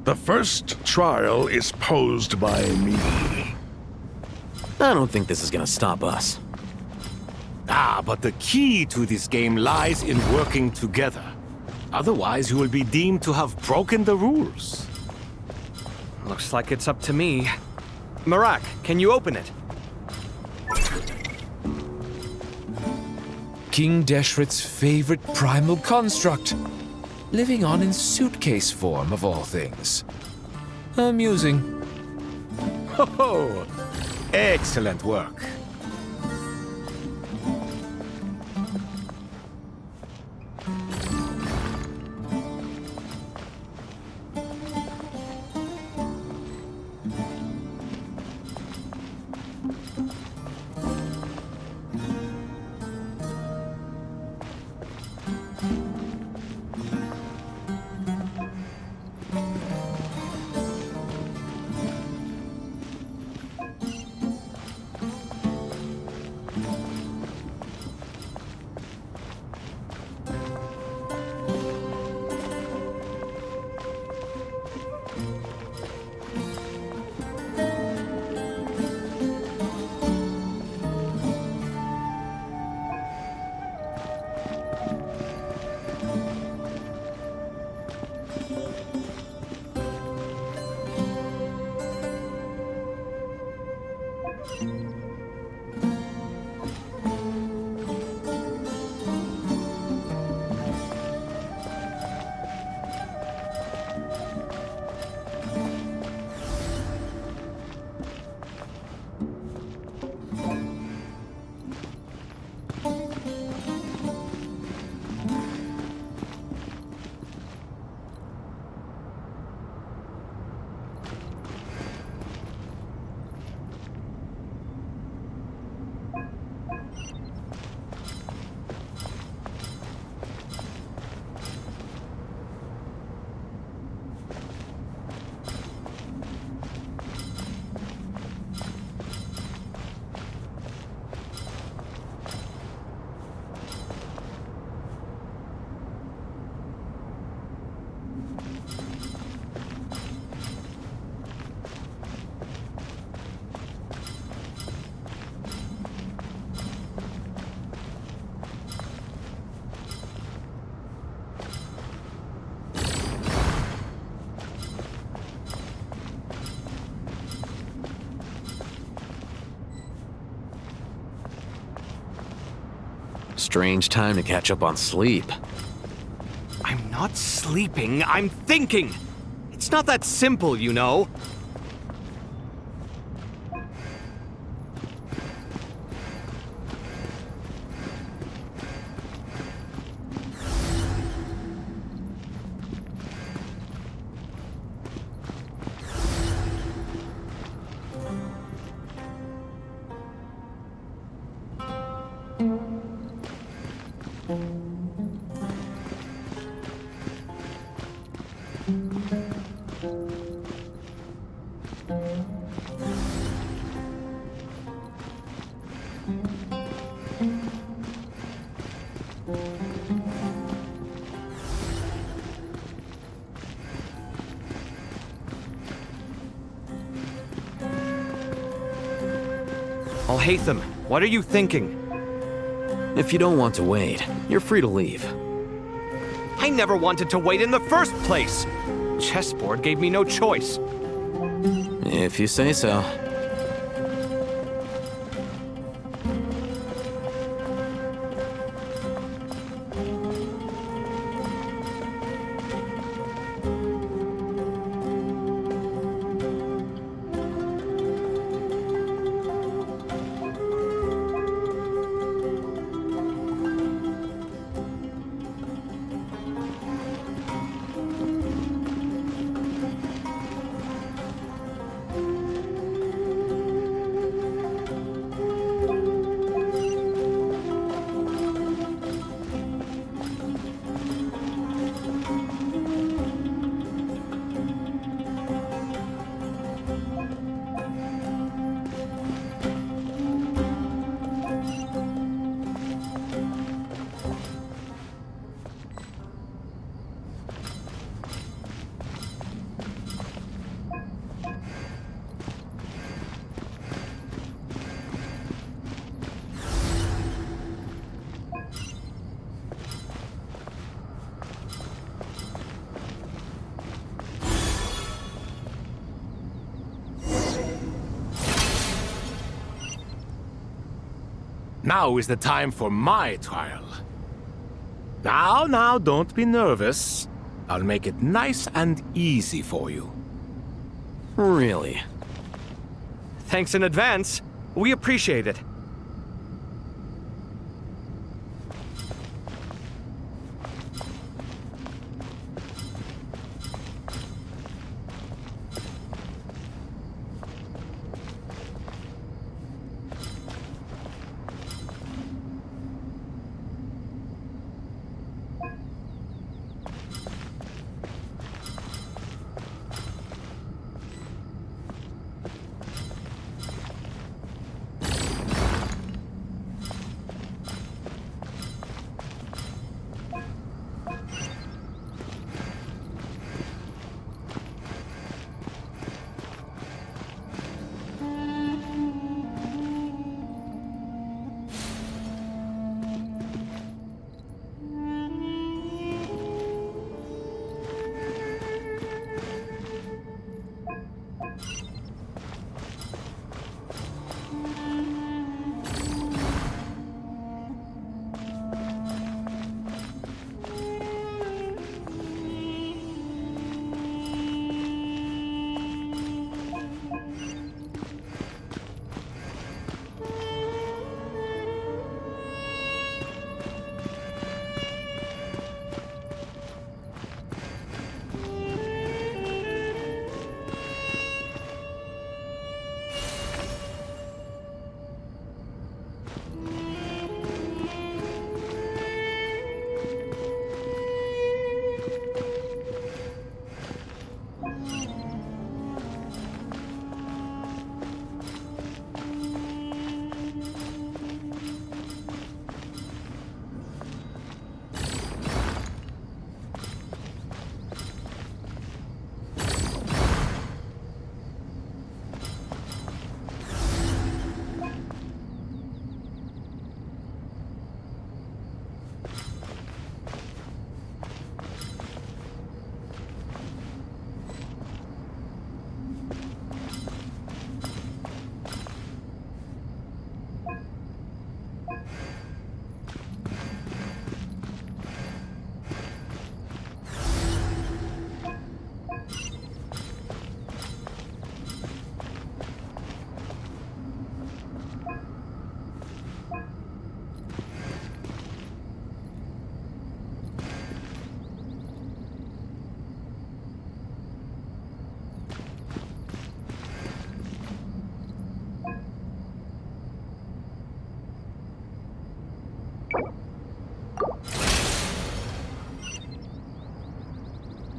The first trial is posed by me. I don't think this is gonna stop us. Ah, but the key to this game lies in working together. Otherwise, you will be deemed to have broken the rules. Looks like it's up to me. Marak, can you open it? King Deshret's favorite primal construct. Living on in suitcase form, of all things. Amusing. Ho-ho! Excellent work. Strange time to catch up on sleep. I'm not sleeping, I'm thinking! It's not that simple, you know. Alhaitham, what are you thinking? If you don't want to wait, you're free to leave. I never wanted to wait in the first place! Chessboard gave me no choice. If you say so. Now is the time for my trial. Now, don't be nervous. I'll make it nice and easy for you. Really? Thanks in advance. We appreciate it.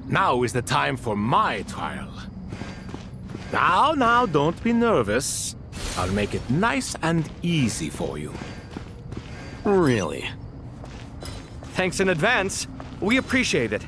Now is the time for my trial. Now, don't be nervous. I'll make it nice and easy for you. Really? Thanks in advance. We appreciate it.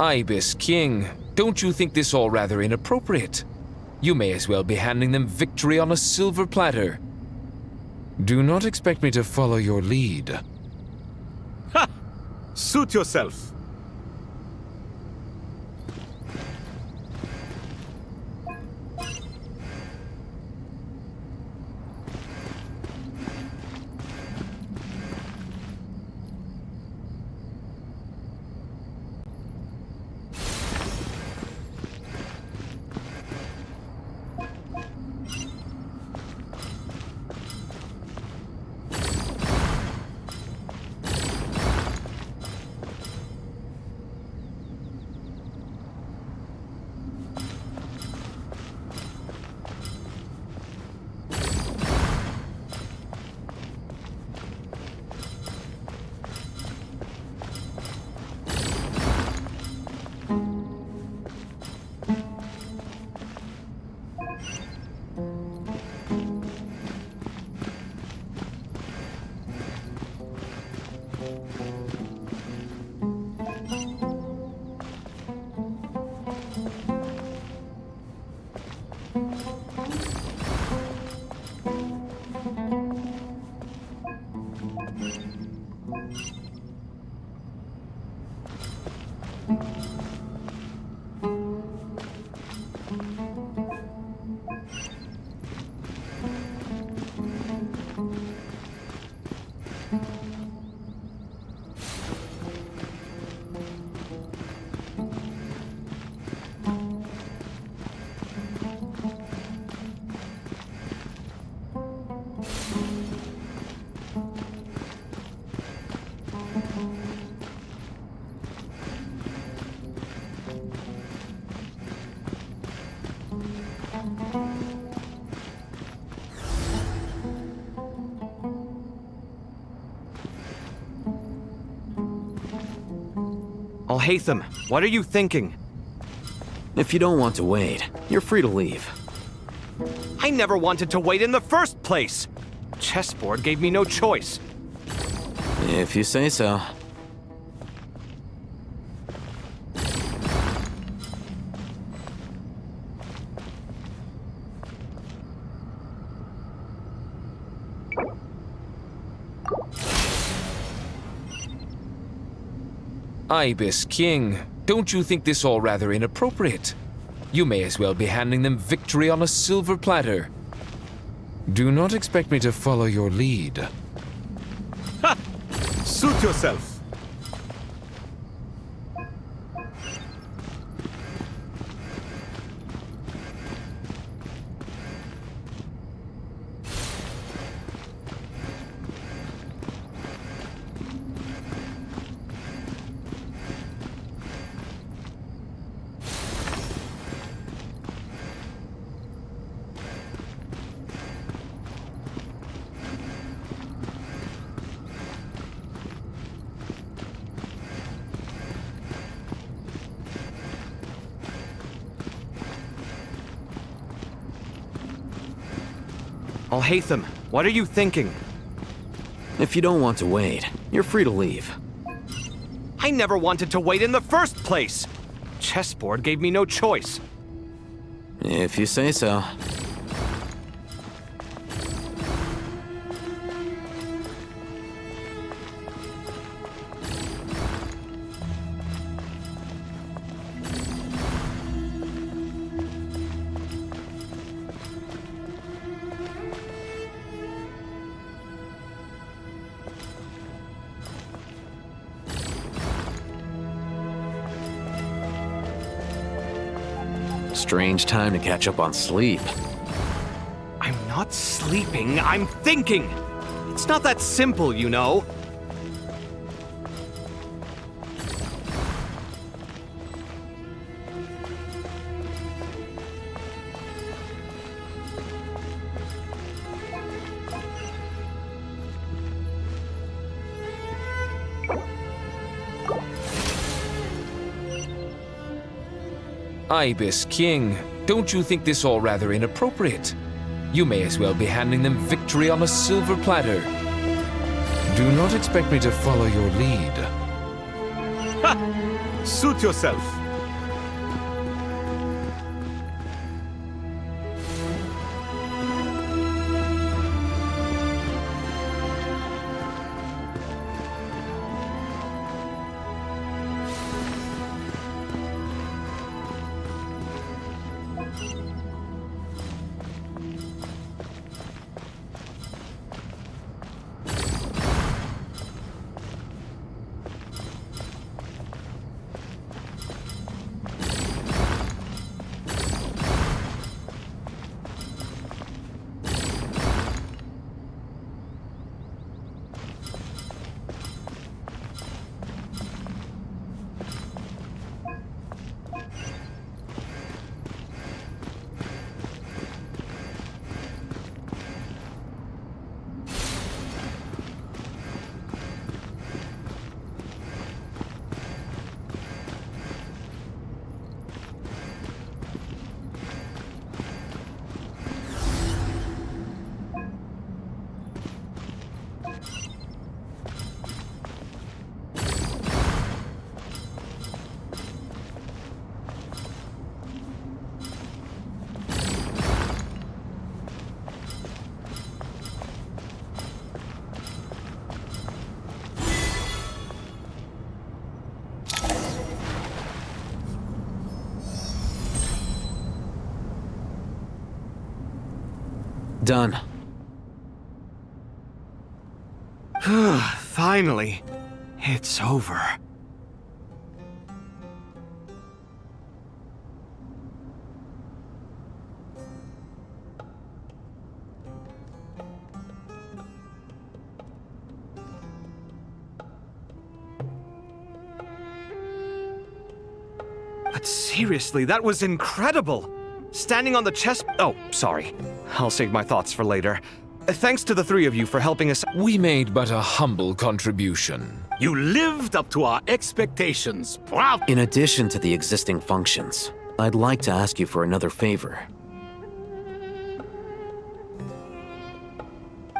Ibis King, don't you think this all rather inappropriate? You may as well be handing them victory on a silver platter. Do not expect me to follow your lead. Ha! Suit yourself. Alhaitham, what are you thinking? If you don't want to wait, you're free to leave. I never wanted to wait in the first place! Chessboard gave me no choice. If you say so. Ibis King, don't you think this all rather inappropriate? You may as well be handing them victory on a silver platter. Do not expect me to follow your lead. Ha! Suit yourself. Alhaitham, what are you thinking? If you don't want to wait, you're free to leave. I never wanted to wait in the first place! Chessboard gave me no choice. If you say so. Strange time to catch up on sleep. I'm not sleeping, I'm thinking! It's not that simple, you know. Ibis King, don't you think this all rather inappropriate? You may as well be handing them victory on a silver platter. Do not expect me to follow your lead. Ha! Suit yourself. Done. Finally, it's over. But seriously, that was incredible! Standing on the chest... Oh, sorry. I'll save my thoughts for later. Thanks to the three of you for helping us... We made but a humble contribution. You lived up to our expectations. Bravo! In addition to the existing functions, I'd like to ask you for another favor.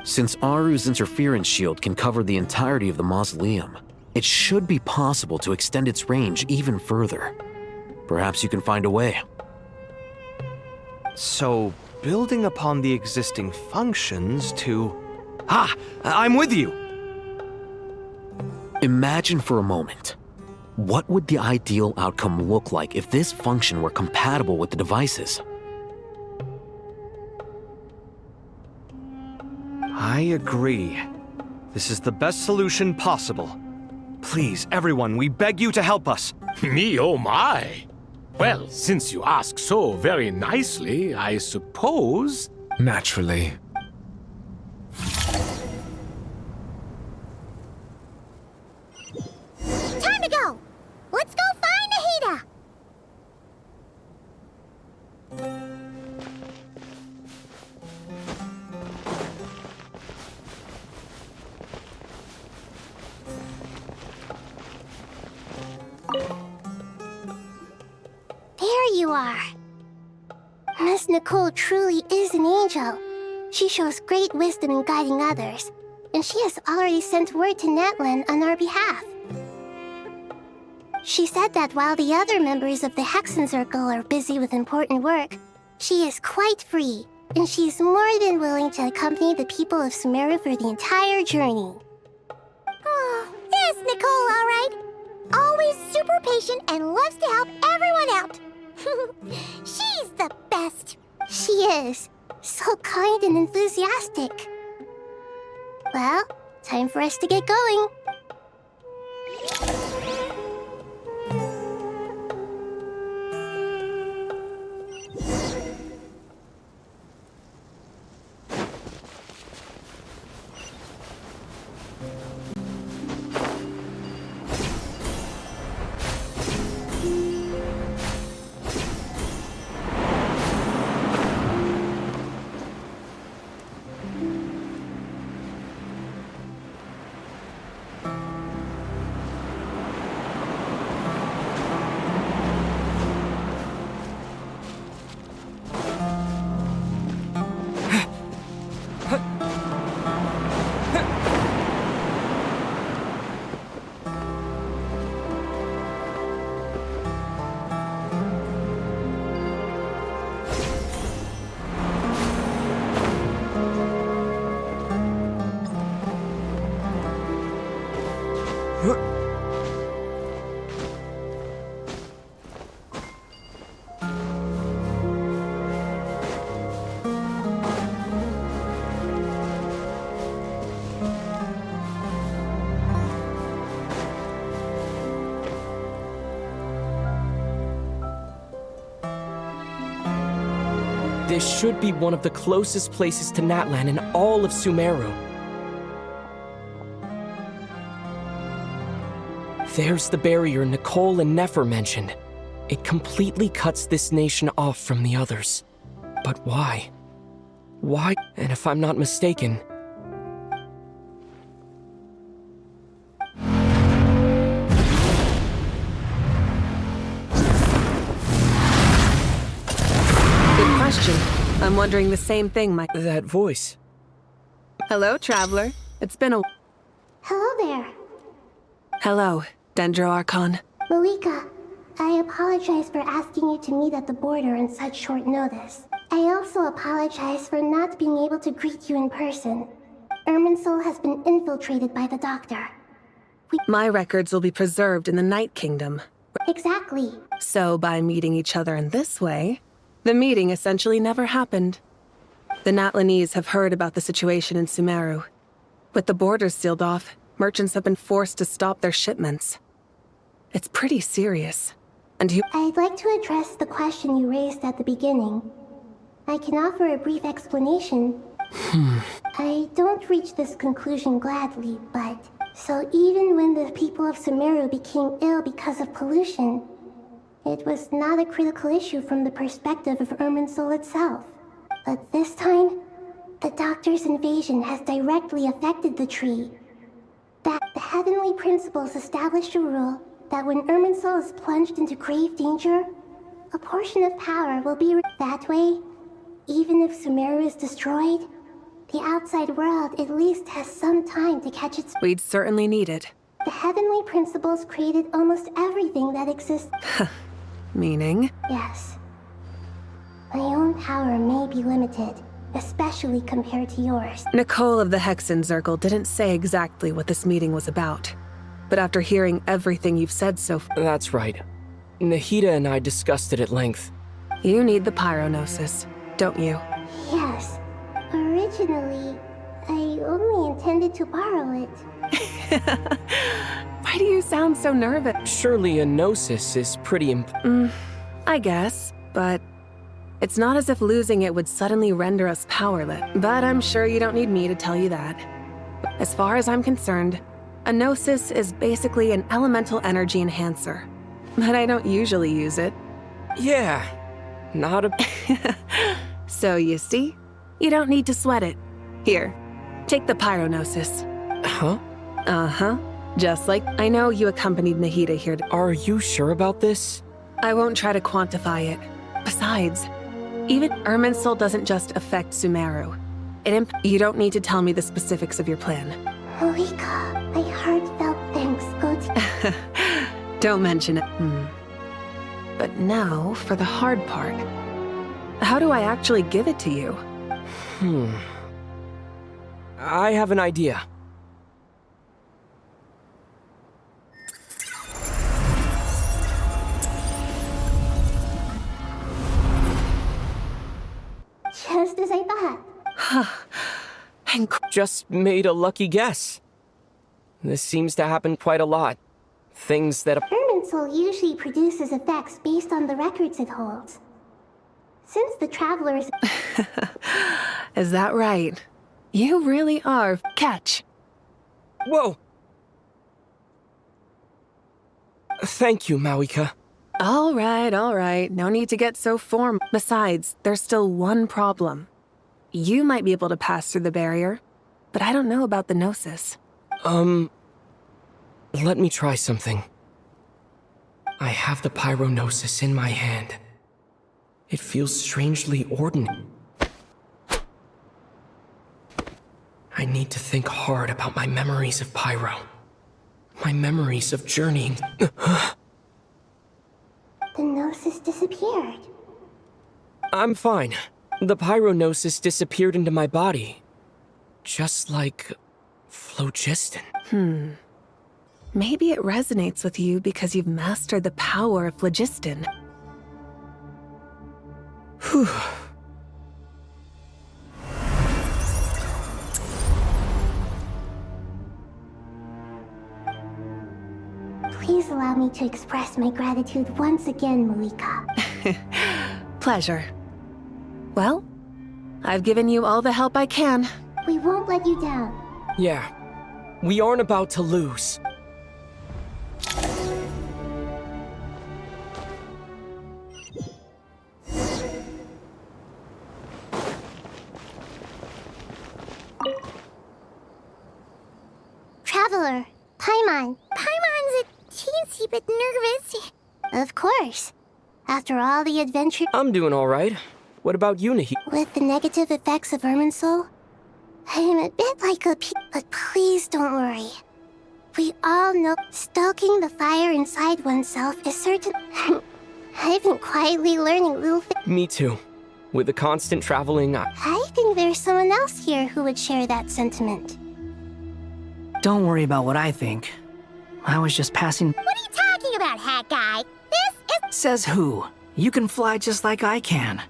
Since Aru's interference shield can cover the entirety of the mausoleum, it should be possible to extend its range even further. Perhaps you can find a way. So, building upon the existing functions to... Ah! I'm with you! Imagine for a moment. What would the ideal outcome look like if this function were compatible with the devices? I agree. This is the best solution possible. Please, everyone, we beg you to help us. Me, oh my! Well, since you ask so very nicely, I suppose... Naturally. Time to go! Let's go find Nahida! There you are. Miss Nicole truly is an angel. She shows great wisdom in guiding others, and she has already sent word to Natlan on our behalf. She said that while the other members of the Hexen Circle are busy with important work, she is quite free, and she is more than willing to accompany the people of Sumeru for the entire journey. Oh, there's Nicole, all right. Always super patient and loves to help everyone out. She's the best. She is. So kind and enthusiastic. Well, time for us to get going. This should be one of the closest places to Natlan in all of Sumeru. There's the barrier Nicole and Nefer mentioned. It completely cuts this nation off from the others. But why? Why? And if I'm not mistaken, I'm wondering the same thing, Mike. That voice. Hello, traveler. It's been a... Hello there. Hello, Dendro Archon. Malika, I apologize for asking you to meet at the border on such short notice. I also apologize for not being able to greet you in person. Irminsull has been infiltrated by the Doctor. My records will be preserved in the Night Kingdom. Exactly. So by meeting each other in this way, the meeting essentially never happened. The Natlanese have heard about the situation in Sumeru. With the borders sealed off, merchants have been forced to stop their shipments. It's pretty serious. And you— I'd like to address the question you raised at the beginning. I can offer a brief explanation. I don't reach this conclusion gladly, but... So even when the people of Sumeru became ill because of pollution, it was not a critical issue from the perspective of Irminsull itself. But this time, the Doctor's invasion has directly affected the tree. That the heavenly principles established a rule that when Irminsull is plunged into grave danger, a portion of power will be that way. Even if Sumeru is destroyed, the outside world at least has some time to catch its— We'd certainly need it. The heavenly principles created almost everything that exists. Meaning? Yes. My own power may be limited, especially compared to yours. Nicole of the Hexen Circle didn't say exactly what this meeting was about. But after hearing everything you've said so far— That's right. Nahida and I discussed it at length. You need the Pyronosis, don't you? Yes. Originally, I only intended to borrow it. Why do you sound so nervous? Surely a gnosis is pretty I guess, but it's not as if losing it would suddenly render us powerless. But I'm sure you don't need me to tell you that. As far as I'm concerned, a gnosis is basically an elemental energy enhancer. But I don't usually use it. Yeah, not a... So you see, you don't need to sweat it. Here, take the Pyronosis. Huh? Uh-huh. Just like I know you accompanied Nahida here to— Are you sure about this? I won't try to quantify it. Besides, even Irminsull doesn't just affect Sumeru. You don't need to tell me the specifics of your plan. Malika, my heartfelt thanks go to— Don't mention it. But now, for the hard part. How do I actually give it to you? I have an idea. Just as I thought. Just made a lucky guess. This seems to happen quite a lot. Things that... Irminsull usually produces effects based on the records it holds. Since the Travelers... Is that right? You really are... Catch! Whoa! Thank you, Mawika. All right. No need to get so formal. Besides, there's still one problem. You might be able to pass through the barrier, but I don't know about the Gnosis. Let me try something. I have the Pyronosis in my hand. It feels strangely ordinary. I need to think hard about my memories of Pyro. My memories of journeying. The Gnosis disappeared. I'm fine. The Pyronosis disappeared into my body. Just like... phlogiston. Maybe it resonates with you because you've mastered the power of phlogiston. Whew. Please allow me to express my gratitude once again, Malika. Pleasure. Well, I've given you all the help I can. We won't let you down. Yeah, we aren't about to lose. Traveler, Paimon. Paimon's a teensy bit nervous. Of course. After all the adventure... I'm doing all right. What about you, Nahi? With the negative effects of Irminsull, I am a bit like a but please don't worry. We all know stoking the fire inside oneself is certain... I've been quietly learning little things. Me too. With the constant traveling, I think there's someone else here who would share that sentiment. Don't worry about what I think. I was just passing... What are you talking about, hat guy? This is... Says who? You can fly just like I can.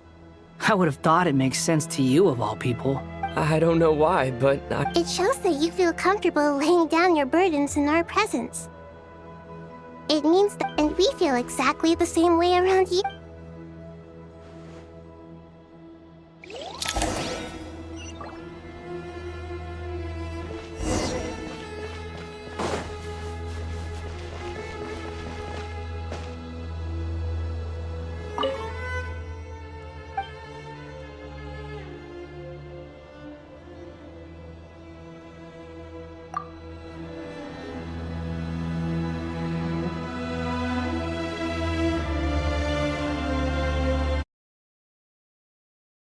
I would have thought it makes sense to you of all people. I don't know why, but It shows that you feel comfortable laying down your burdens in our presence. It means that... And we feel exactly the same way around you.